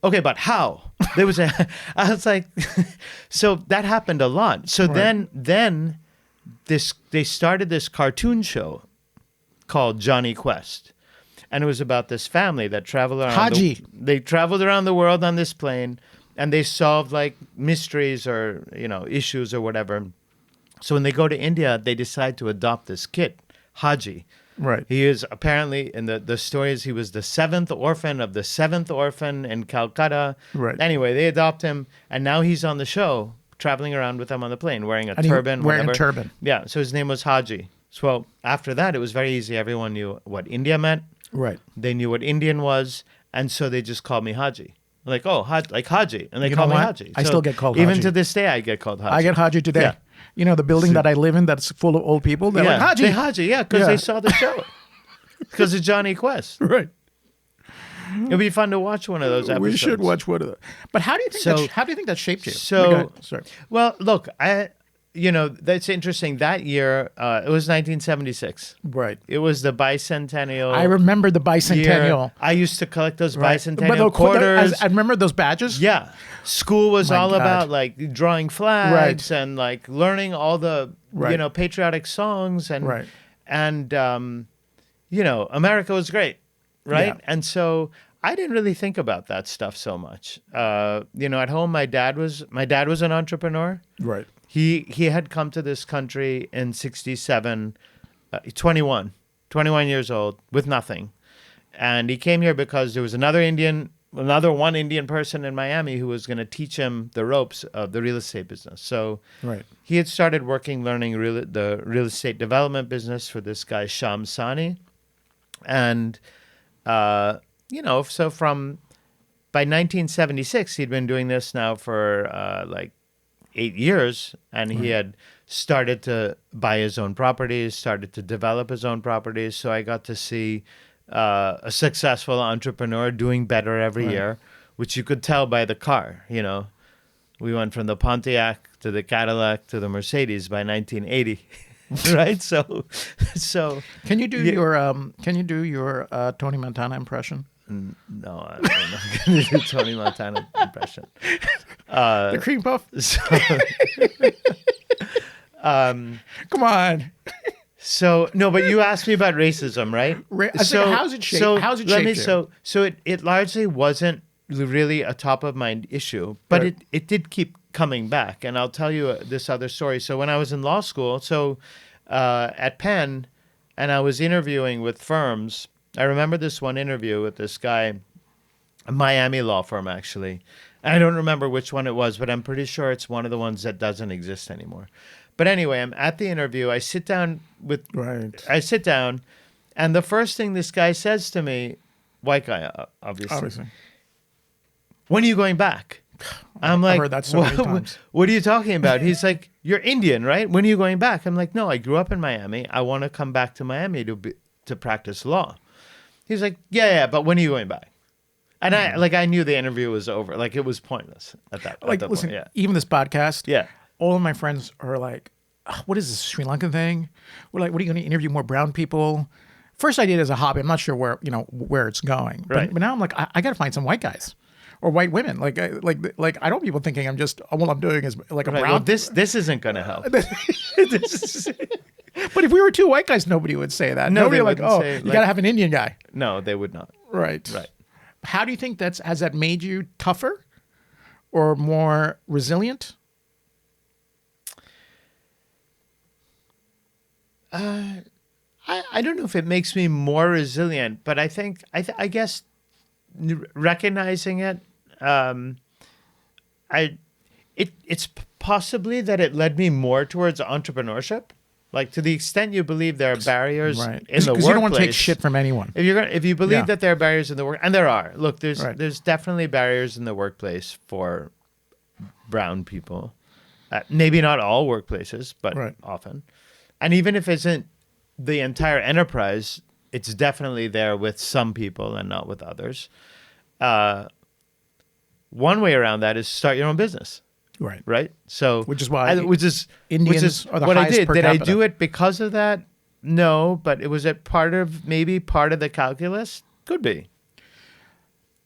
Okay, but how? There was I was like, so that happened a lot. So Right. then they started this cartoon show called Johnny Quest. And it was about this family that traveled around. Haji. They traveled around the world on this plane, and they solved like mysteries or issues or whatever. So when they go to India, they decide to adopt this kid, Haji. Right. He is apparently in the stories. He was the seventh orphan of the seventh orphan in Calcutta. Right. Anyway, they adopt him, and now he's on the show, traveling around with them on the plane, wearing a And he- turban. wearing a whatever. turban. Yeah. So his name was Haji. So after that, it was very easy. Everyone knew what India meant. Right. They knew what Indian was, and so they just called me Haji. Like, oh, like Haji, and they You call know me what? Haji. I still get called even Haji. to this day. I get called Haji. I get Haji today. Yeah. You know, the building that I live in that's full of old people. They're like, Haji. They Haji, yeah, because Yeah. they saw the show. Because of Johnny Quest. Right. It'd be fun to watch one of those episodes. We should watch one of those. But how do you think that shaped you? So- Go ahead. Sorry. Well, look, that's interesting. That year, it was 1976. Right. It was the bicentennial. I remember the bicentennial. year. I used to collect those Right. bicentennial the- quarters. I remember those badges. Yeah. School was My all God. about like drawing flags and like learning all the Right. patriotic songs and Right. and America was great, right? Yeah. And so I didn't really think about that stuff so much. At home my dad was an entrepreneur. Right. He had come to this country in 67, 21 years old with nothing. And he came here because there was another one Indian person in Miami who was going to teach him the ropes of the real estate business. So Right. he had started learning the real estate development business for this guy, Sham Sani. And, so by 1976, he'd been doing this now for like 8 years, and he had started to buy his own properties, started to develop his own properties. So I got to see a successful entrepreneur doing better every year, which you could tell by the car. We went from the Pontiac to the Cadillac to the Mercedes by 1980. Right? So Can you do your Tony Montana impression? no, I'm not going to do Tony Montana impression. The cream puff. Come on. So no, but you asked me about racism, right? I think, how's it shaped? How's it shaped you? So it largely wasn't really a top of mind issue, but Right. it did keep coming back, and I'll tell you this other story. So when I was in law school, at Penn, and I was interviewing with firms. I remember this one interview with this guy, a Miami law firm actually. I don't remember which one it was, but I'm pretty sure it's one of the ones that doesn't exist anymore. But anyway, I'm at the interview. I sit down, and the first thing this guy says to me, white guy, obviously. When are you going back? I'm like, I've heard that so many times. What are you talking about? He's like, you're Indian, right? When are you going back? I'm like, no, I grew up in Miami. I want to come back to Miami to practice law. He's like, yeah, but when are you going back? And I knew the interview was over. Like, it was pointless at that Listen, point. Yeah. even this podcast. Yeah. All of my friends are like, what is this Sri Lankan thing? We're like, what are you going to interview more brown people? First I did it as a hobby. I'm not sure where it's going. Right. But now I'm like, I got to find some white guys or white women. Like I don't want people thinking I'm just, all I'm doing is like a Right. brown. Well, this isn't going to help. But if we were two white guys, nobody would say that. No, Nobody they would wouldn't say, you like- got to have an Indian guy. No, they would not. Right. Right. How do you think has that made you tougher or more resilient? I don't know if it makes me more resilient, but I think I guess recognizing it, it's possibly that it led me more towards entrepreneurship. Like, to the extent you believe there are barriers Right. in the workplace, Because you don't want to take shit from anyone. if you believe Yeah. that there are barriers in the work, and there are. Look, Right. there's definitely barriers in the workplace for brown people. Maybe not all workplaces, but Right. often. And even if it isn't the entire enterprise, it's definitely there with some people and not with others. One way around that is start your own business. Right. Right. So, Which is why Indians Indians are the what I highest did. per Did I capita. do it because of that? No, but it was maybe part of the calculus. Could be.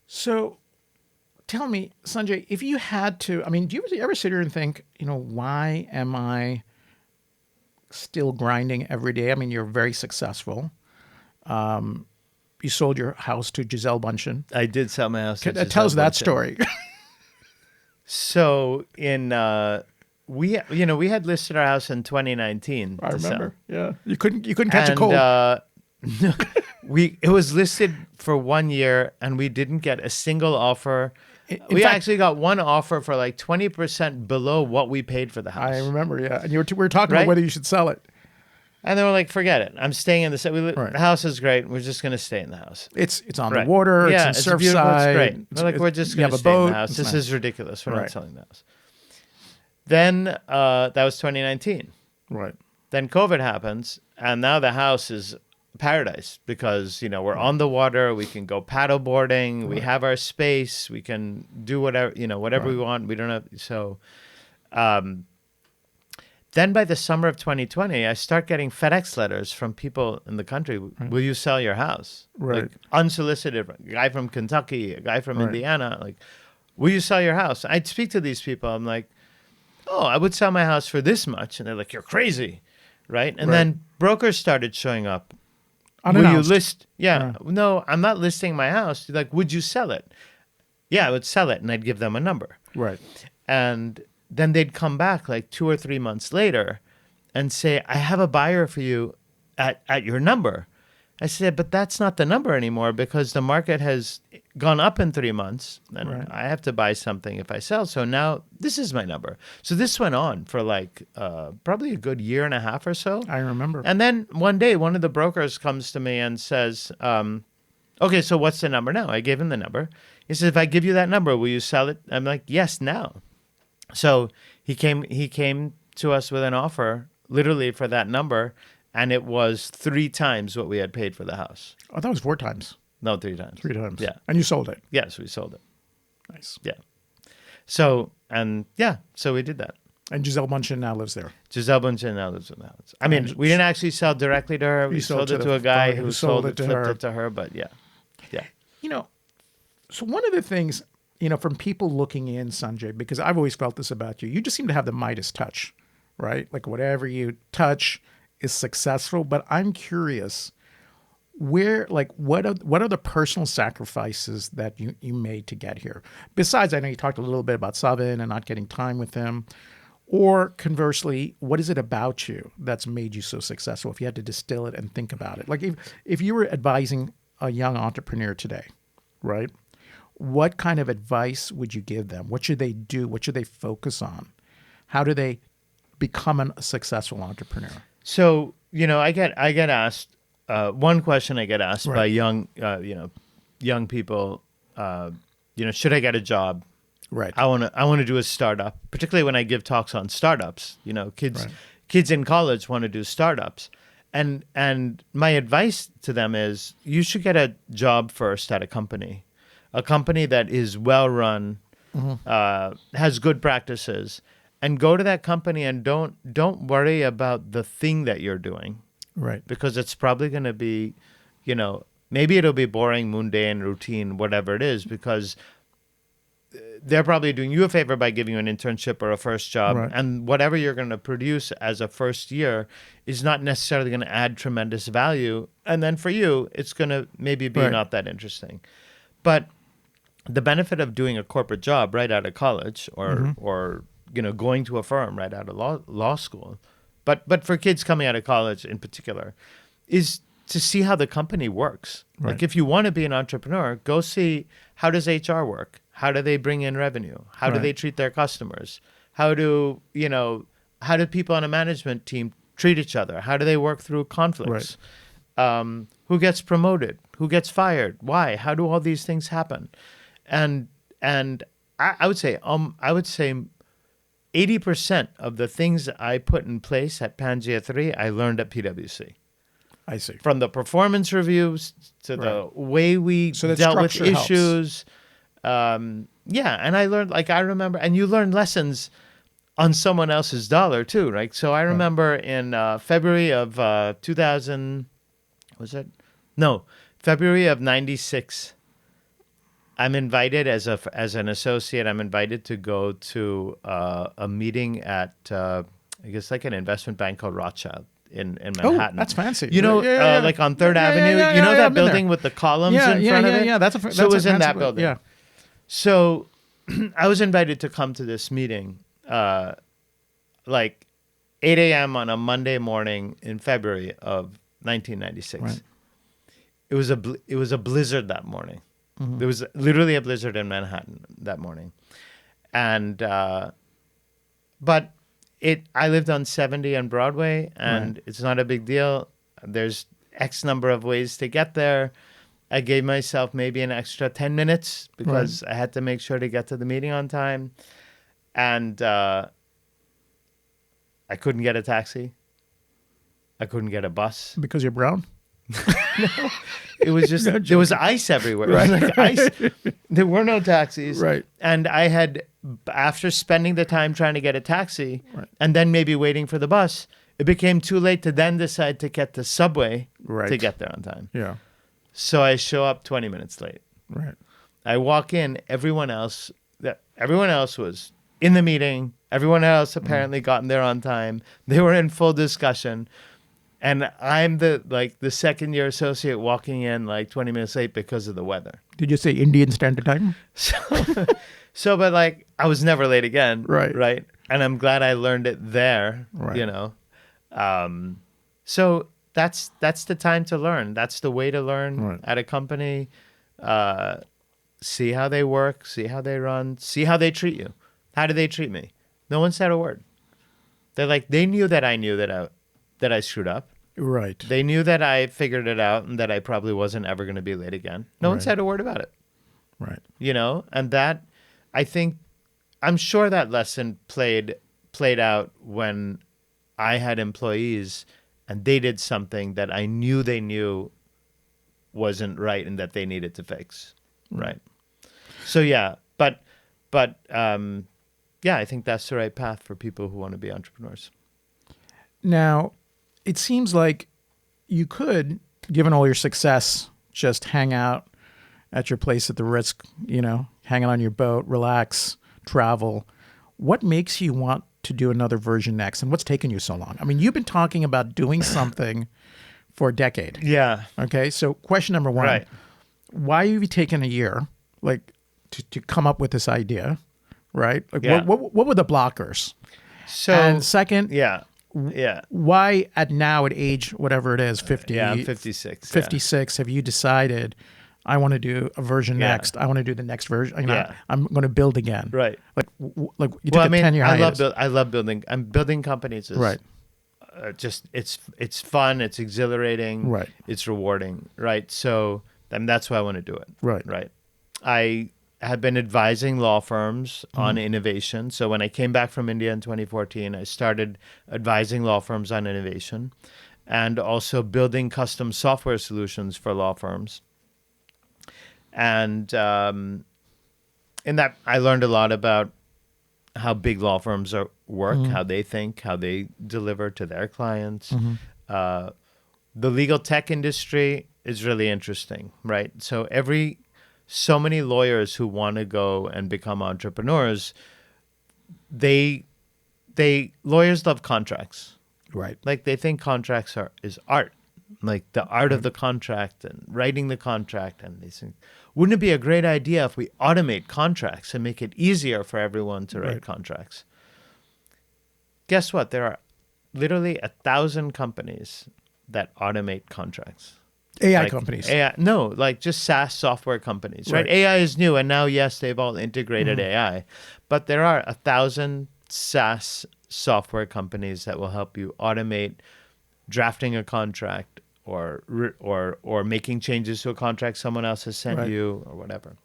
So tell me, Sanjay, if you had to, I mean, do you ever sit here and think, why am I still grinding every day? I mean, you're very successful. You sold your house to Gisele Bundchen. I did sell my house. to Tell us Gisele that Bundchen. story. So we had listed our house in 2019. I to sell. remember. Yeah. You couldn't catch a And, cold. it was listed for 1 year, and we didn't get a single offer. In We fact- actually got one offer for like 20% below what we paid for the house. I remember, yeah. And we were talking Right? about whether you should sell it. And they were like, "Forget it. I'm staying in the Right. The house is great. We're just going to stay in the house." It's on Right. the water. Yeah, it's it's in beautiful. Surfside. It's great. We're like, we're just you going have to a stay in boat. the house. It's This nice. is ridiculous. We're Right. not selling the house. Then that was 2019. Right. Then COVID happens, and now the house is paradise because we're on the water. We can go paddle boarding. We have our space. We can do whatever we want. We don't have so. Then by the summer of 2020, I start getting FedEx letters from people in the country. Will you sell your house? Right. Like, unsolicited. A guy from Kentucky, a guy from Right. Indiana. Like, will you sell your house? I'd speak to these people. I'm like, oh, I would sell my house for this much. And they're like, you're crazy. Right. And Right. then brokers started showing up. Unannounced. Will you list? Yeah. No, I'm not listing my house. Like, would you sell it? Yeah, I would sell it. And I'd give them a number. Right. And then they'd come back like 2 or 3 months later and say, I have a buyer for you at your number. I said, but that's not the number anymore because the market has gone up in 3 months and Right. I have to buy something if I sell. So now this is my number. So this went on for like probably a good year and a half or so. I remember. And then one day, one of the brokers comes to me and says, okay, so what's the number now? I gave him the number. He says, if I give you that number, will you sell it? I'm like, yes, now. So he came to us with an offer literally for that number, and it was 3 times what we had paid for the house. I thought it was 4 times. No, 3 times. 3 times. Yeah. And you sold it. Yes, we sold it. Nice. Yeah. So we did that. And Gisele Bundchen now lives there. Gisele Bundchen now lives in the house. I mean, we didn't actually sell directly to her. We You sold sold it to to a the guy guy who who sold sold it, it to flipped her. it to her, but yeah. Yeah. So one of the things, from people looking in, Sanjay, because I've always felt this about you, you just seem to have the Midas touch, right? Like whatever you touch is successful. But I'm curious, what are the personal sacrifices that you made to get here? Besides, I know you talked a little bit about Savin and not getting time with him. Or conversely, what is it about you that's made you so successful? If you had to distill it and think about it, like if you were advising a young entrepreneur today, right? What kind of advice would you give them? What should they do? What should they focus on? How do they become a successful entrepreneur? So, I get asked one question I get asked by Right. young people, should I get a job? Right. I want to do a startup, particularly when I give talks on startups. Kids Right. kids in college want to do startups. And my advice to them is you should get a job first at a company that is well run, has good practices, and go to that company and don't worry about the thing that you're doing, Right. because it's probably going to be, maybe it'll be boring, mundane, routine, whatever it is, because they're probably doing you a favor by giving you an internship or a first job. Right. And whatever you're going to produce as a first year is not necessarily going to add tremendous value. And then for you, it's going to maybe be Right. not that interesting. But the benefit of doing a corporate job right out of college or going to a firm right out of law school, but for kids coming out of college in particular, is to see how the company works. Right. Like if you want to be an entrepreneur, go see how does HR work? How do they bring in revenue? How do Right. they treat their customers? How do people on a management team treat each other? How do they work through conflicts? Who gets promoted? Who gets fired? Why? How do all these things happen? And I would say 80% of the things I put in place at Pangia 3, I learned at PwC. I see. From the performance reviews to the way we So that dealt with structure helps. issues. And I learned, I remember, and you learn lessons on someone else's dollar too, right? So I remember in February of 2000, February of 96, I'm invited as an associate. I'm invited to go to a meeting at I guess like an investment bank called Rothschild in Manhattan. Oh, that's fancy. Like on Third Avenue. That building with the columns in front of it. Yeah. That's so it was in that fancy building. Yeah. So I was invited to come to this meeting, like 8 a.m. on a Monday morning in February of 1996. Right. It was a blizzard that morning. Mm-hmm. There was literally a blizzard in Manhattan that morning, and but I lived on 70 on Broadway, and it's not a big deal. There's X number of ways to get there. I gave myself maybe an extra 10 minutes because I had to make sure to get to the meeting on time, and I couldn't get a taxi. I couldn't get a bus. Because you're brown? It was just, there was ice everywhere. It was like ice. There were no taxis. Right. And I had, after spending the time trying to get a taxi and then maybe waiting for the bus, it became too late to then decide to get the subway to get there on time. Yeah. So I show up 20 minutes late. Right. I walk in, everyone else was in the meeting. Everyone else apparently gotten there on time. They were in full discussion. And I'm the second year associate walking in like 20 minutes late because of the weather. Did you say Indian Standard Time? But like I was never late again. Right. Right. And I'm glad I learned it there. Right. So that's the time to learn. That's the way to learn at a company. See how they work, see how they run, see how they treat you. How do they treat me? No one said a word. They knew that I knew that I screwed up. Right. They knew that I figured it out and that I probably wasn't ever going to be late again. No one said a word about it. Right. And that, I'm sure that lesson played out when I had employees and they did something that I knew they knew wasn't right and that they needed to fix. Right. So yeah, but I think that's the right path for people who want to be entrepreneurs. Now, it seems like you could, given all your success, just hang out at your place at the Ritz, hanging on your boat, relax, travel. What makes you want to do another version next, and what's taken you so long? I mean, you've been talking about doing something for a decade. Yeah. Okay, so question number one, Right. Why have you taken a year, to come up with this idea, right? What were the blockers? So, and second, yeah. why at age, whatever it is, 50, I'm 56. 56, have you decided I want to do a version next? I want to do the next version. I'm going to build again. Right. You took a 10-year hiatus. I love building. I'm building companies. Right. It's fun. It's exhilarating. Right. It's rewarding. Right. So that's why I want to do it. Right. Right. I have been advising law firms on innovation. So when I came back from India in 2014, I started advising law firms on innovation and also building custom software solutions for law firms. And in that, I learned a lot about how big law firms work, how they think, how they deliver to their clients. The legal tech industry is really interesting, right? So many lawyers who want to go and become entrepreneurs, lawyers love contracts. Right. They think contracts is art, like the art of the contract and writing the contract. And they think, wouldn't it be a great idea if we automate contracts and make it easier for everyone to write contracts? Guess what? There are literally 1,000 companies that automate contracts. AI Like companies. AI, no, like just SaaS software companies, right? Right. AI is new, and now, yes, they've all integrated AI, but there are 1,000 SaaS software companies that will help you automate drafting a contract or making changes to a contract someone else has sent Right. you or whatever.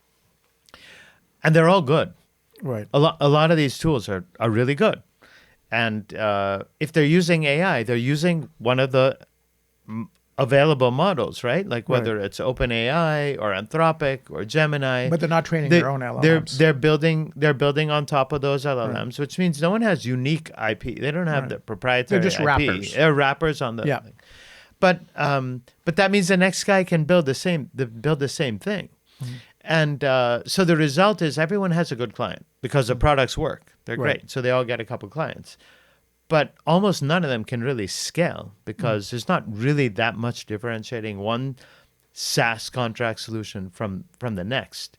And they're all good. Right. A lot of these tools are really good. And if they're using AI, they're using one of the available models, right? Like whether it's OpenAI or Anthropic or Gemini. But they're not training They- their own LLMs. they're building on top of those LLMs, which means no one has unique IP. They don't have Right. the proprietary They're just IP. wrappers. They're wrappers on the Yeah. thing. But that means the next guy can build the same thing. And so the result is everyone has a good client because the products work. They're Right. great. So they all get a couple clients. But almost none of them can really scale because there's not really that much differentiating one SaaS contract solution from the next.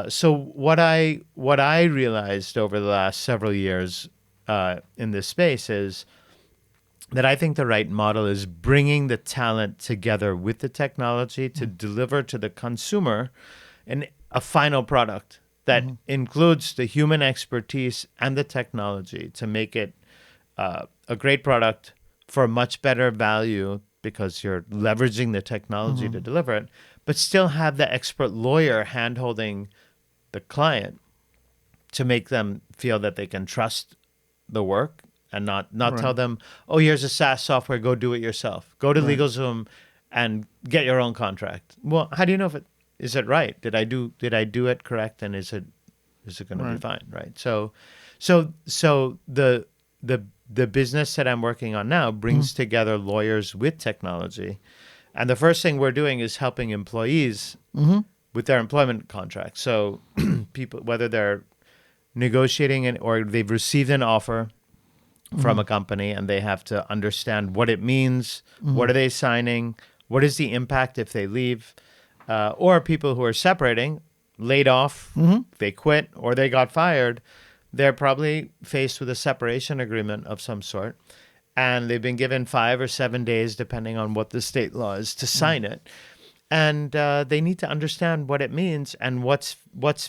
So what I realized over the last several years in this space is that I think the right model is bringing the talent together with the technology to deliver to the consumer a final product that includes the human expertise and the technology to make it a great product for a much better value because you're leveraging the technology to deliver it, but still have the expert lawyer hand-holding the client to make them feel that they can trust the work and not tell them, oh, here's a SaaS software, go do it yourself. Go to LegalZoom and get your own contract. Well, how do you know if is it right? Did I do it correct, and is it going to be fine, right? So the business that I'm working on now brings together lawyers with technology. And the first thing we're doing is helping employees with their employment contracts. So people, whether they're negotiating or they've received an offer from a company and they have to understand what it means, what are they signing, what is the impact if they leave, or people who are separating, laid off, they quit, or they got fired. They're probably faced with a separation agreement of some sort, and they've been given 5 or 7 days, depending on what the state law is, to sign it. And they need to understand what it means and what's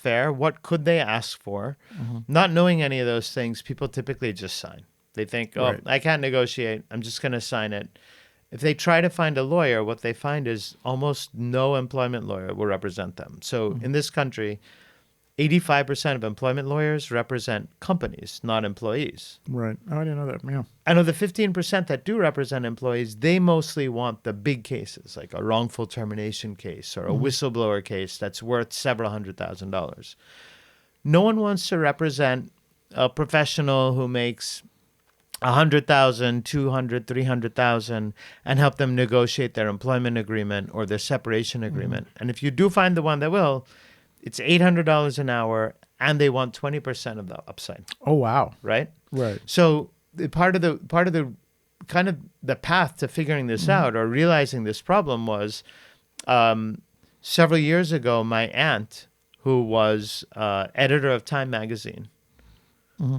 fair, what could they ask for. Not knowing any of those things, people typically just sign. They think, oh, I can't negotiate, I'm just going to sign it. If they try to find a lawyer, what they find is almost no employment lawyer will represent them. So in this country, 85% of employment lawyers represent companies, not employees. Right. Oh, I didn't know that. Yeah. And of the 15% that do represent employees, they mostly want the big cases, like a wrongful termination case or a whistleblower case that's worth several $100,000. No one wants to represent a professional who makes 100,000, 200, 300,000 and help them negotiate their employment agreement or their separation agreement. And if you do find the one that will, it's $800 an hour, and they want 20% of the upside. Oh, wow. Right? Right. So part of the kind of the path to figuring this out or realizing this problem was several years ago, my aunt, who was editor of Time magazine,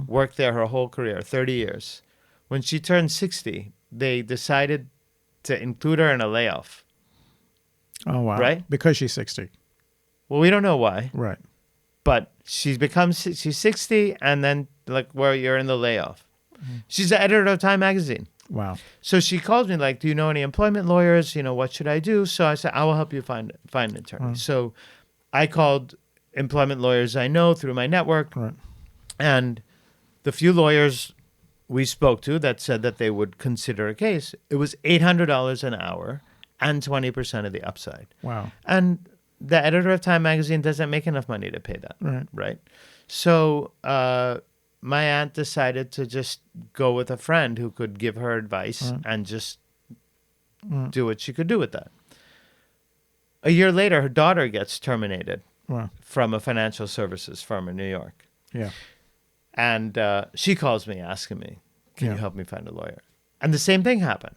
worked there her whole career, 30 years. When she turned 60, they decided to include her in a layoff. Oh, wow. Right? Because she's 60. Well, we don't know why. Right. But she's 60, and then you're in the layoff. She's the editor of Time magazine. Wow. So she calls me like, do you know any employment lawyers? What should I do? So I said, I will help you find an attorney. So I called employment lawyers I know through my network. Right. And the few lawyers we spoke to that said that they would consider a case, it was $800 an hour and 20% of the upside. Wow. And the editor of Time magazine doesn't make enough money to pay that. Right. So my aunt decided to just go with a friend who could give her advice and just do what she could do with that. A year later, her daughter gets terminated from a financial services firm in New York. Yeah. And she calls me asking me, can you help me find a lawyer? And the same thing happened.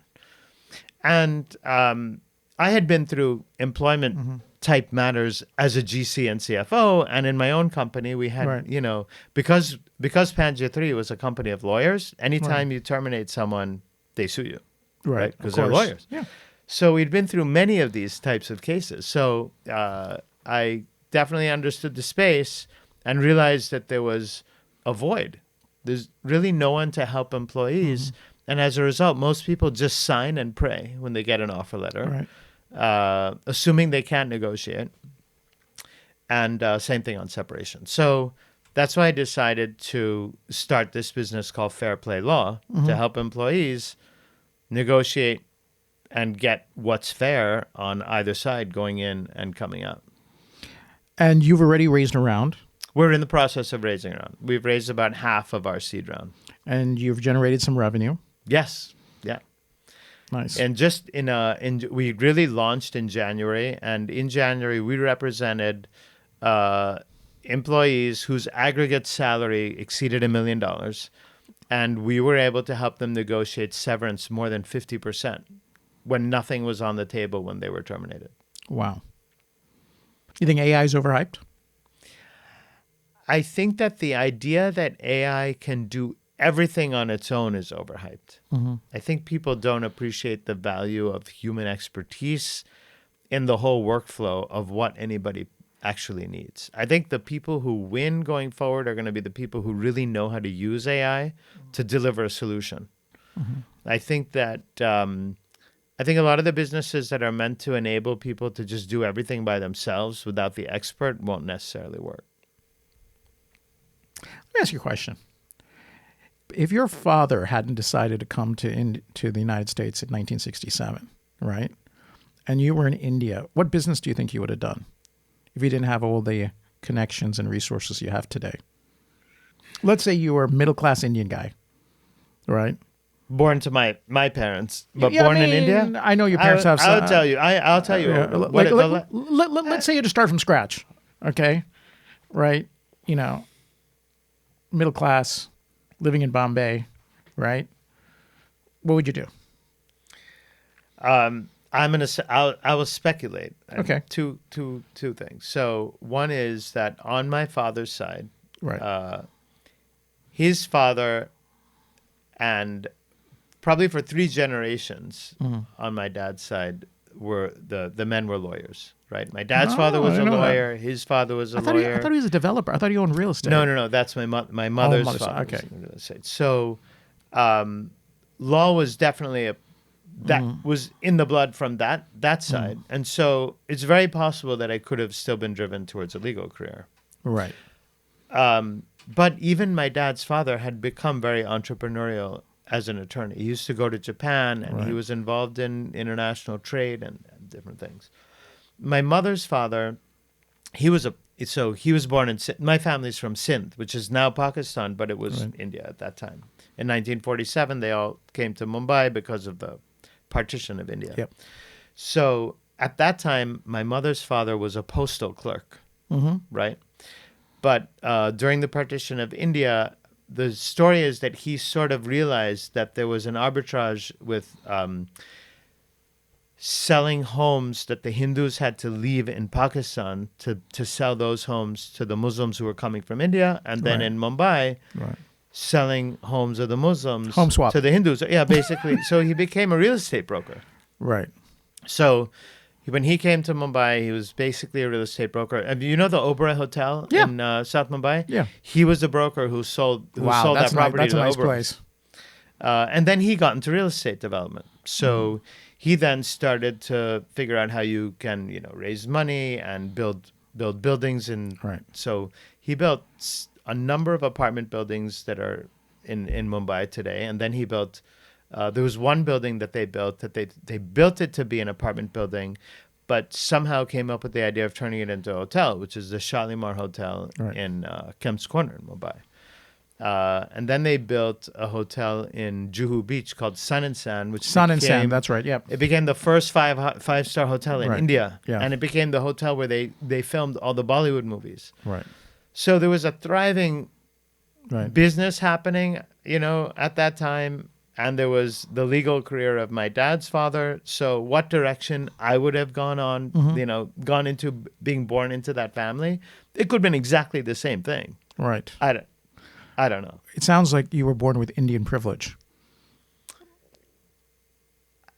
And I had been through employment type matters as a GC and CFO. And in my own company, we had, because Pangia 3 was a company of lawyers, anytime you terminate someone, they sue you. right? Of Because they're course. lawyers. Yeah. So we'd been through many of these types of cases. So I definitely understood the space and realized that there was a void. There's really no one to help employees. And as a result, most people just sign and pray when they get an offer letter, assuming they can't negotiate. And same thing on separation. So that's why I decided to start this business called Fair Play Law to help employees negotiate and get what's fair on either side going in and coming out. And you've already raised a round. We're in the process of raising a round. We've raised about half of our seed round. And you've generated some revenue. Yes. Yeah. Nice. And just we really launched in January. And in January, we represented employees whose aggregate salary exceeded $1 million. And we were able to help them negotiate severance more than 50% when nothing was on the table when they were terminated. Wow. You think AI is overhyped? I think that the idea that AI can do everything on its own is overhyped. I think people don't appreciate the value of human expertise in the whole workflow of what anybody actually needs. I think the people who win going forward are going to be the people who really know how to use AI to deliver a solution. I think that I think a lot of the businesses that are meant to enable people to just do everything by themselves without the expert won't necessarily work. Let me ask you a question. If your father hadn't decided to come to the United States in 1967, right, and you were in India, what business do you think you would have done if you didn't have all the connections and resources you have today? Let's say you were a middle-class Indian guy, right? Born to my parents, but born in India? I know your parents have some. I'll tell you. I'll tell you. Let's say you had to start from scratch, okay? Right? You know, middle class, living in Bombay, right? What would you do? I will speculate. Okay. Two things. So one is that on my father's side, Right. His father and probably for 3 generations on my dad's side were the men were lawyers, right? My dad's father was a lawyer. His father was a lawyer. I thought he was a developer. I thought he owned real estate. No. That's my mother's mother's father. side. Okay. Was in real estate. So, law was definitely was in the blood from that side, and so it's very possible that I could have still been driven towards a legal career. Right. But even my dad's father had become very entrepreneurial as an attorney. He used to go to Japan, and he was involved in international trade and different things. My mother's father, he was born in Sindh. My family's from Sindh, which is now Pakistan, but it was India at that time. In 1947, they all came to Mumbai because of the partition of India. Yep. So at that time, my mother's father was a postal clerk, right? But during the partition of India, the story is that he sort of realized that there was an arbitrage with selling homes that the Hindus had to leave in Pakistan to sell those homes to the Muslims who were coming from India, and then in Mumbai, selling homes of the Muslims Home swap. to the Hindus. Yeah, basically. So he became a real estate broker. Right. So when he came to Mumbai, he was basically a real estate broker. You know the Oberoi Hotel in South Mumbai? Yeah. He was the broker who sold that property that's to a the nice Oberoi. place. And then he got into real estate development. So he then started to figure out how you can, raise money and build buildings. So he built a number of apartment buildings that are in Mumbai today. And then he built, there was one building that they built that they built it to be an apartment building, but somehow came up with the idea of turning it into a hotel, which is the Shalimar Hotel in Kemp's Corner in Mumbai. And then they built a hotel in Juhu Beach called Sun and Sand, which Sand, that's right. Yep. It became the first five-star hotel in India. Yeah. And it became the hotel where they filmed all the Bollywood movies. Right. So there was a thriving business happening, at that time. And there was the legal career of my dad's father. So what direction I would have gone on, gone into being born into that family, it could have been exactly the same thing. Right. I don't know. It sounds like you were born with Indian privilege.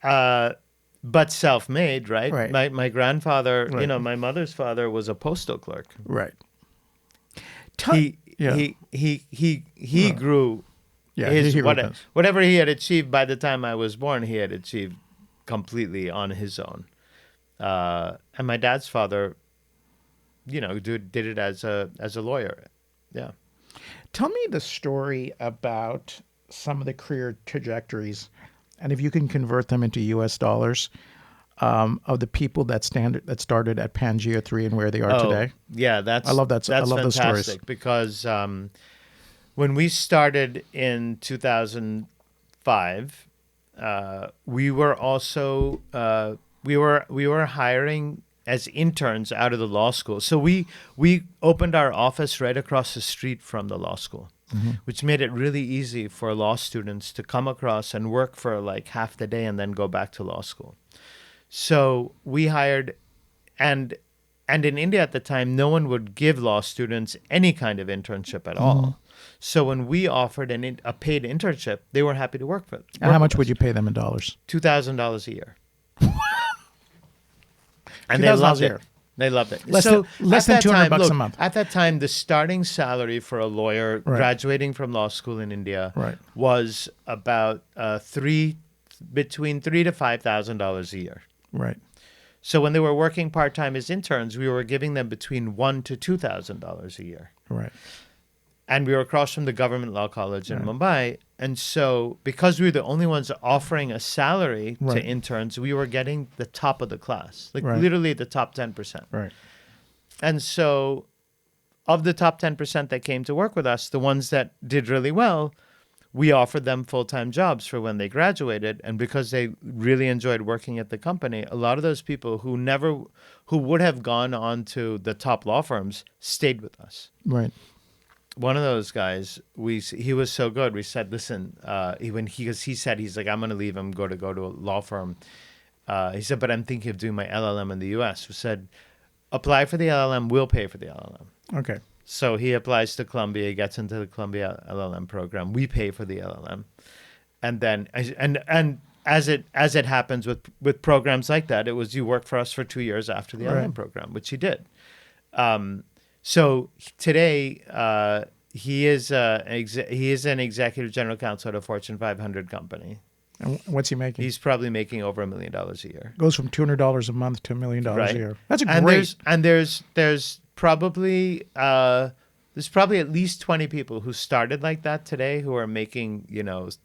but self-made, right? Right. My grandfather, Right. my mother's father was a postal clerk. Right. Yeah. He grew Yeah. his He wrote this. whatever he had achieved by the time I was born. He had achieved completely on his own. And my dad's father, did it as a lawyer. Yeah. Tell me the story about some of the career trajectories, and if you can convert them into U.S. dollars, of the people that started at Pangia 3 and where they are today. Yeah, I love that. I That's love those stories. fantastic because when we started in 2005, we were also we were hiring as interns out of the law school. So we opened our office right across the street from the law school, which made it really easy for law students to come across and work for like half the day and then go back to law school. So we hired, and in India at the time, no one would give law students any kind of internship at all. So when we offered a paid internship, they were happy to work for. And how much would you pay them in dollars? $2,000 a year. And $2,000 a year. They loved it. Less so than at that $200 time, a month. At that time, the starting salary for a lawyer graduating from law school in India was about between $3,000 to $5,000 a year. Right. So when they were working part-time as interns, we were giving them between $1,000 to $2,000 a year. Right. And we were across from the government law college in Mumbai. And so because we were the only ones offering a salary to interns, we were getting the top of the class, like literally the top 10%. Right. And so of the top 10% that came to work with us, the ones that did really well, we offered them full-time jobs for when they graduated. And because they really enjoyed working at the company, a lot of those people who would have gone on to the top law firms stayed with us. Right. One of those guys, he was so good. We said, listen, he's like, I'm going to leave him, go to a law firm. He said, but I'm thinking of doing my LLM in the US. We said, apply for the LLM, we'll pay for the LLM. Okay. So he applies to Columbia, gets into the Columbia LLM program. We pay for the LLM. And then, and as it happens with programs like that, it was you work for us for 2 years after the LLM program, which he did. So today, he is an executive general counsel at a Fortune 500 company. And what's he making? He's probably making over $1 million a year. Goes from $200 a month to $1 million a year. That's There's probably at least 20 people who started like that today who are making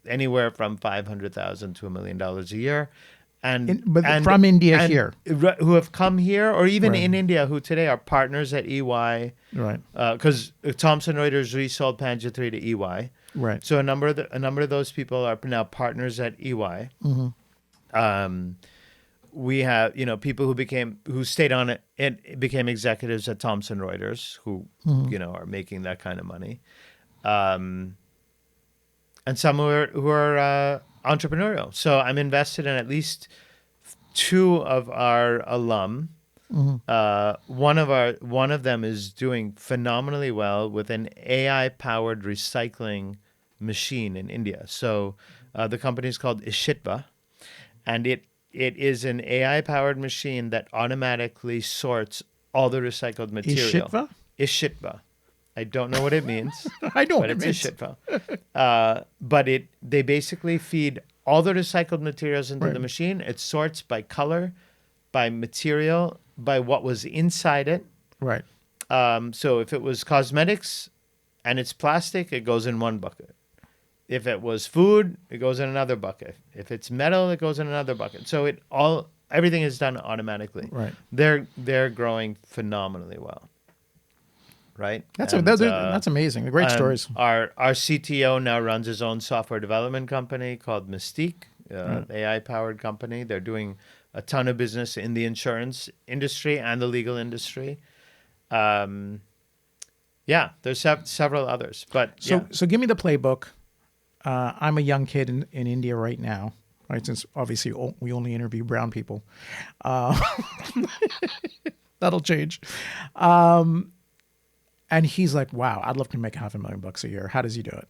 anywhere from $500,000 to $1 million a year. From India here, who have come here, or even in India, who today are partners at EY, right? Because Thomson Reuters resold Pangia 3 to EY, right? So a number of those people are now partners at EY. We have people who stayed on it and became executives at Thomson Reuters, who are making that kind of money, and some who are entrepreneurial. So I'm invested in at least 2 of our alum. One of them is doing phenomenally well with an AI-powered recycling machine in India. So the company is called Ishitva, and it is an AI-powered machine that automatically sorts all the recycled material. Ishitva? I don't know what it means. I know what it means. It's Ishitva. But they basically feed all the recycled materials into the machine. It sorts by color, by material, by what was inside it. Right. So if it was cosmetics and it's plastic, it goes in one bucket. If it was food, it goes in another bucket. If it's metal, it goes in another bucket. So everything is done automatically. Right. They're growing phenomenally well. Right. That's amazing. The great stories. Our CTO now runs his own software development company called Mystique, AI-powered company. They're doing a ton of business in the insurance industry and the legal industry. There's several others, but so give me the playbook. I'm a young kid in India right now, right? Since obviously we only interview brown people. That'll change. And he's like, wow, I'd love to make $500,000 a year. How does he do it?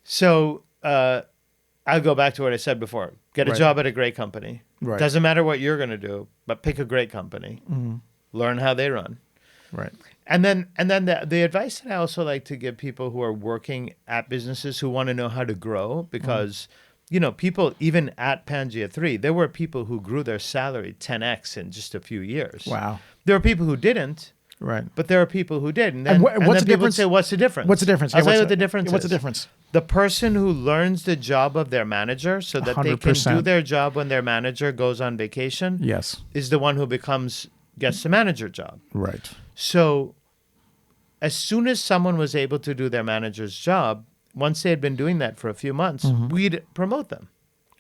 So I'll go back to what I said before. Get a Right. job at a great company. Right. Doesn't matter what you're going to do, but pick a great company. Learn how they run. Right. And then the advice that I also like to give people who are working at businesses who want to know how to grow, because people even at Pangia 3, there were people who grew their salary 10x in just a few years. Wow. There are people who didn't, Right. but there are people who did. And And then, what's then the people difference? say, what's the difference? What's the difference? I'll Yeah, tell you what's what the difference is. What's the difference? The person who learns the job of their manager so that they can 100%. do their job when their manager goes on vacation Yes. is the one who gets the manager job. Right. So as soon as someone was able to do their manager's job, once they had been doing that for a few months, we'd promote them.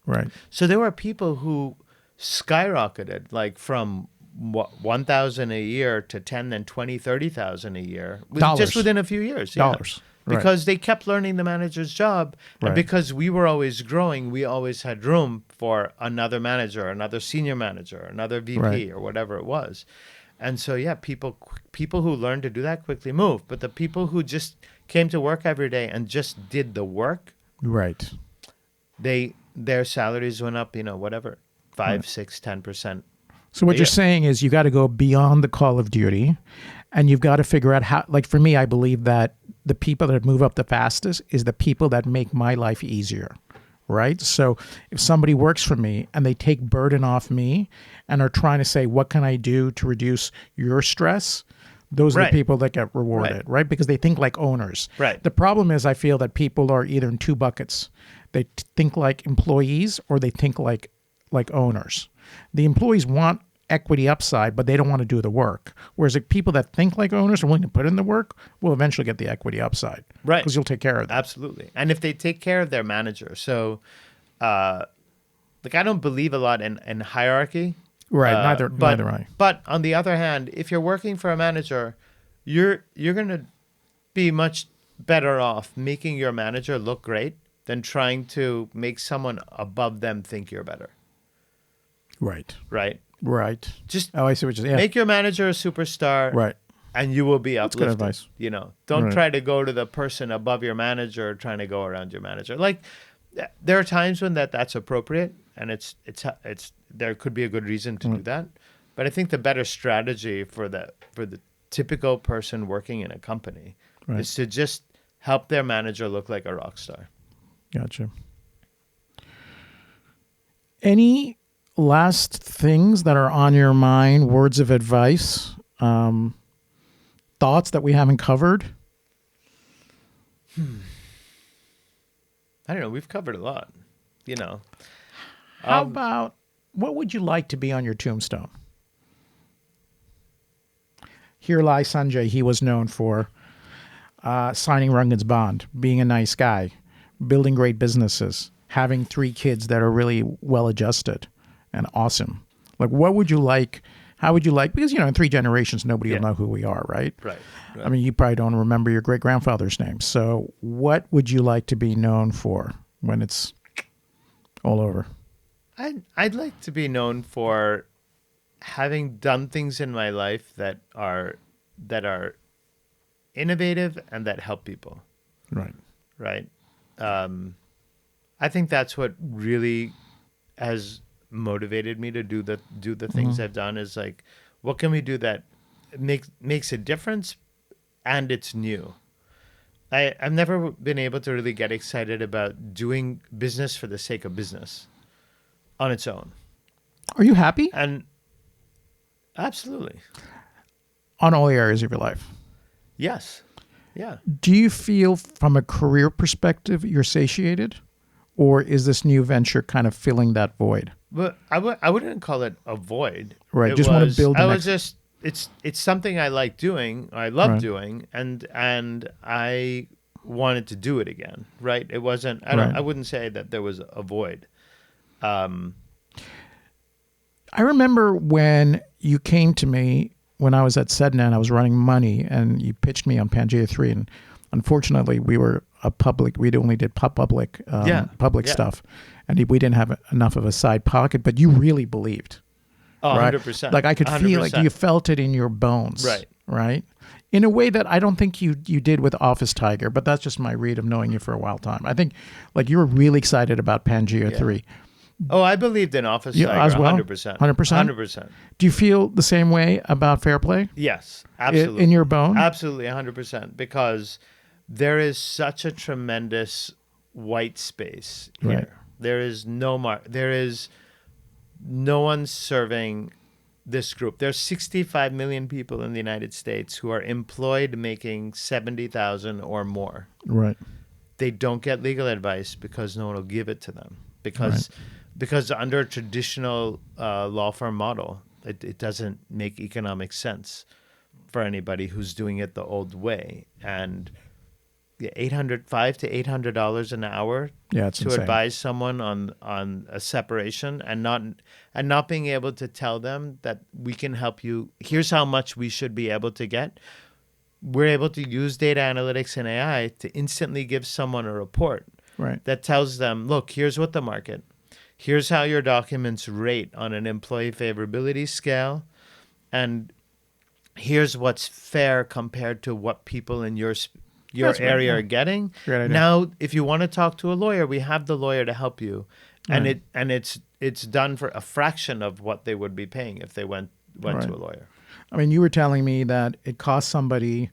Right. So there were people who skyrocketed, like from 1,000 a year to 10, then 20, 30,000 a year, Dollars. just within a few years. Yeah. Dollars. Right. Because they kept learning the manager's job. Right. And because we were always growing, we always had room for another manager, another senior manager, another VP, Right. or whatever it was. And so, yeah, people who learned to do that quickly moved. But the people who just came to work every day and just did the work, Right. their salaries went up, 5, 6, 10%. So what Yeah. you're saying is you got to go beyond the call of duty, and you've got to figure out how. Like for me, I believe that the people that move up the fastest is the people that make my life easier. Right. So if somebody works for me and they take burden off me and are trying to say, what can I do to reduce your stress? Those are Right. the people that get rewarded, right? Because they think like owners. Right. The problem is I feel that people are either in two buckets. They think like employees or they think like owners. The employees want equity upside, but they don't want to do the work. Whereas the people that think like owners are willing to put in the work will eventually get the equity upside. Right. Because you'll take care of them. Absolutely. And if they take care of their manager. So, I don't believe a lot in hierarchy. Right. Neither but, do I. But on the other hand, if you're working for a manager, you're going to be much better off making your manager look great than trying to make someone above them think you're better. Right. Right? Right. Just I see what you're saying. Yeah. make your manager a superstar. Right. And you will be good uplifted. advice. Don't Right. try to go to the person above your manager trying to go around your manager. Like, there are times when that's appropriate, and it's there could be a good reason to do that. But I think the better strategy for the typical person working in a company Right. is to just help their manager look like a rock star. Gotcha. Any last things that are on your mind, words of advice, thoughts that we haven't covered? I don't know. We've covered a lot. How about, what would you like to be on your tombstone? Here lies Sanjay. He was known for signing Rengan's bond, being a nice guy, building great businesses, having 3 kids that are really well adjusted and awesome. Like, what would you like? How would you like? Because, in 3 generations, nobody will know who we are, right? Right. I mean, you probably don't remember your great-grandfather's name. So what would you like to be known for when it's all over? I'd like to be known for having done things in my life that are innovative and that help people. Right. Right. I think that's what really has motivated me to do the things I've done, is like, what can we do that makes a difference and it's new. I've never been able to really get excited about doing business for the sake of business on its own. Are you happy And absolutely. on all areas of your life? Yes. Yeah. Do you feel from a career perspective you're satiated? Or is this new venture kind of filling that void? But I wouldn't call it a void. Right. It Just want to build the I next... was just it's something I like doing. I love Right. doing, and I wanted to do it again. Right. It wasn't. Right. I wouldn't say that there was a void. I remember when you came to me when I was at Sedna and I was running money, and you pitched me on Pangia 3, and unfortunately we were we only did public stuff, and we didn't have enough of a side pocket, but you really believed. Oh, Right? 100%. Like I could feel 100%. like you felt it in your bones. Right. Right. In a way that I don't think you did with Office Tiger, but that's just my read of knowing you for a while time. I think like you were really excited about Pangia 3. Oh, I believed in Office You Tiger as well? 100%. 100%? 100%. Do you feel the same way about fair play Yes, absolutely. in your bone? Absolutely, 100%. Because there is such a tremendous white space here. Right. There is there is no one serving this group. There's 65 million people in the United States who are employed making 70,000 or more. Right. They don't get legal advice because no one will give it to them. Because under a traditional law firm model, it doesn't make economic sense for anybody who's doing it the old way. And $500 to $800 an hour It's to insane. advise someone on a separation and not being able to tell them that we can help you. Here's how much we should be able to get. We're able to use data analytics and AI to instantly give someone a report Right. that tells them, look, here's what the market, here's how your documents rate on an employee favorability scale, and here's what's fair compared to what people in your That's right, area yeah. are getting. Great idea. Now, if you want to talk to a lawyer, we have the lawyer to help you, Right. and it's done for a fraction of what they would be paying if they went Right. to a lawyer. I mean, you were telling me that it cost somebody,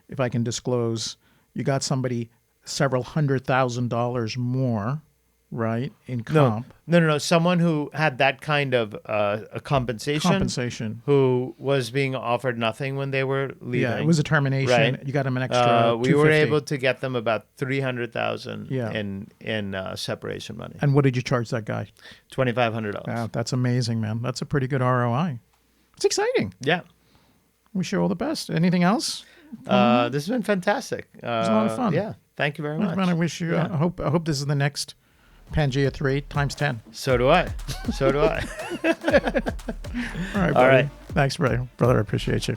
if I can disclose, you got somebody several $100,000 more, right, in comp. No. Someone who had that kind of a compensation, who was being offered nothing when they were leaving. Yeah, it was a termination. Right. You got them an extra we were $250,000. able to get them about $300,000 Yeah. in separation money. And what did you charge that guy? $2,500. Wow, that's amazing, man. That's a pretty good ROI. It's exciting. Yeah. Wish you all the best. Anything else? This has been fantastic. It was a lot of fun. Yeah. Thank you very much. Man, I wish you. Yeah. I hope this is the next Pangia 3 times 10. So do I. So do I. All right, buddy. All right. Thanks, brother. I appreciate you.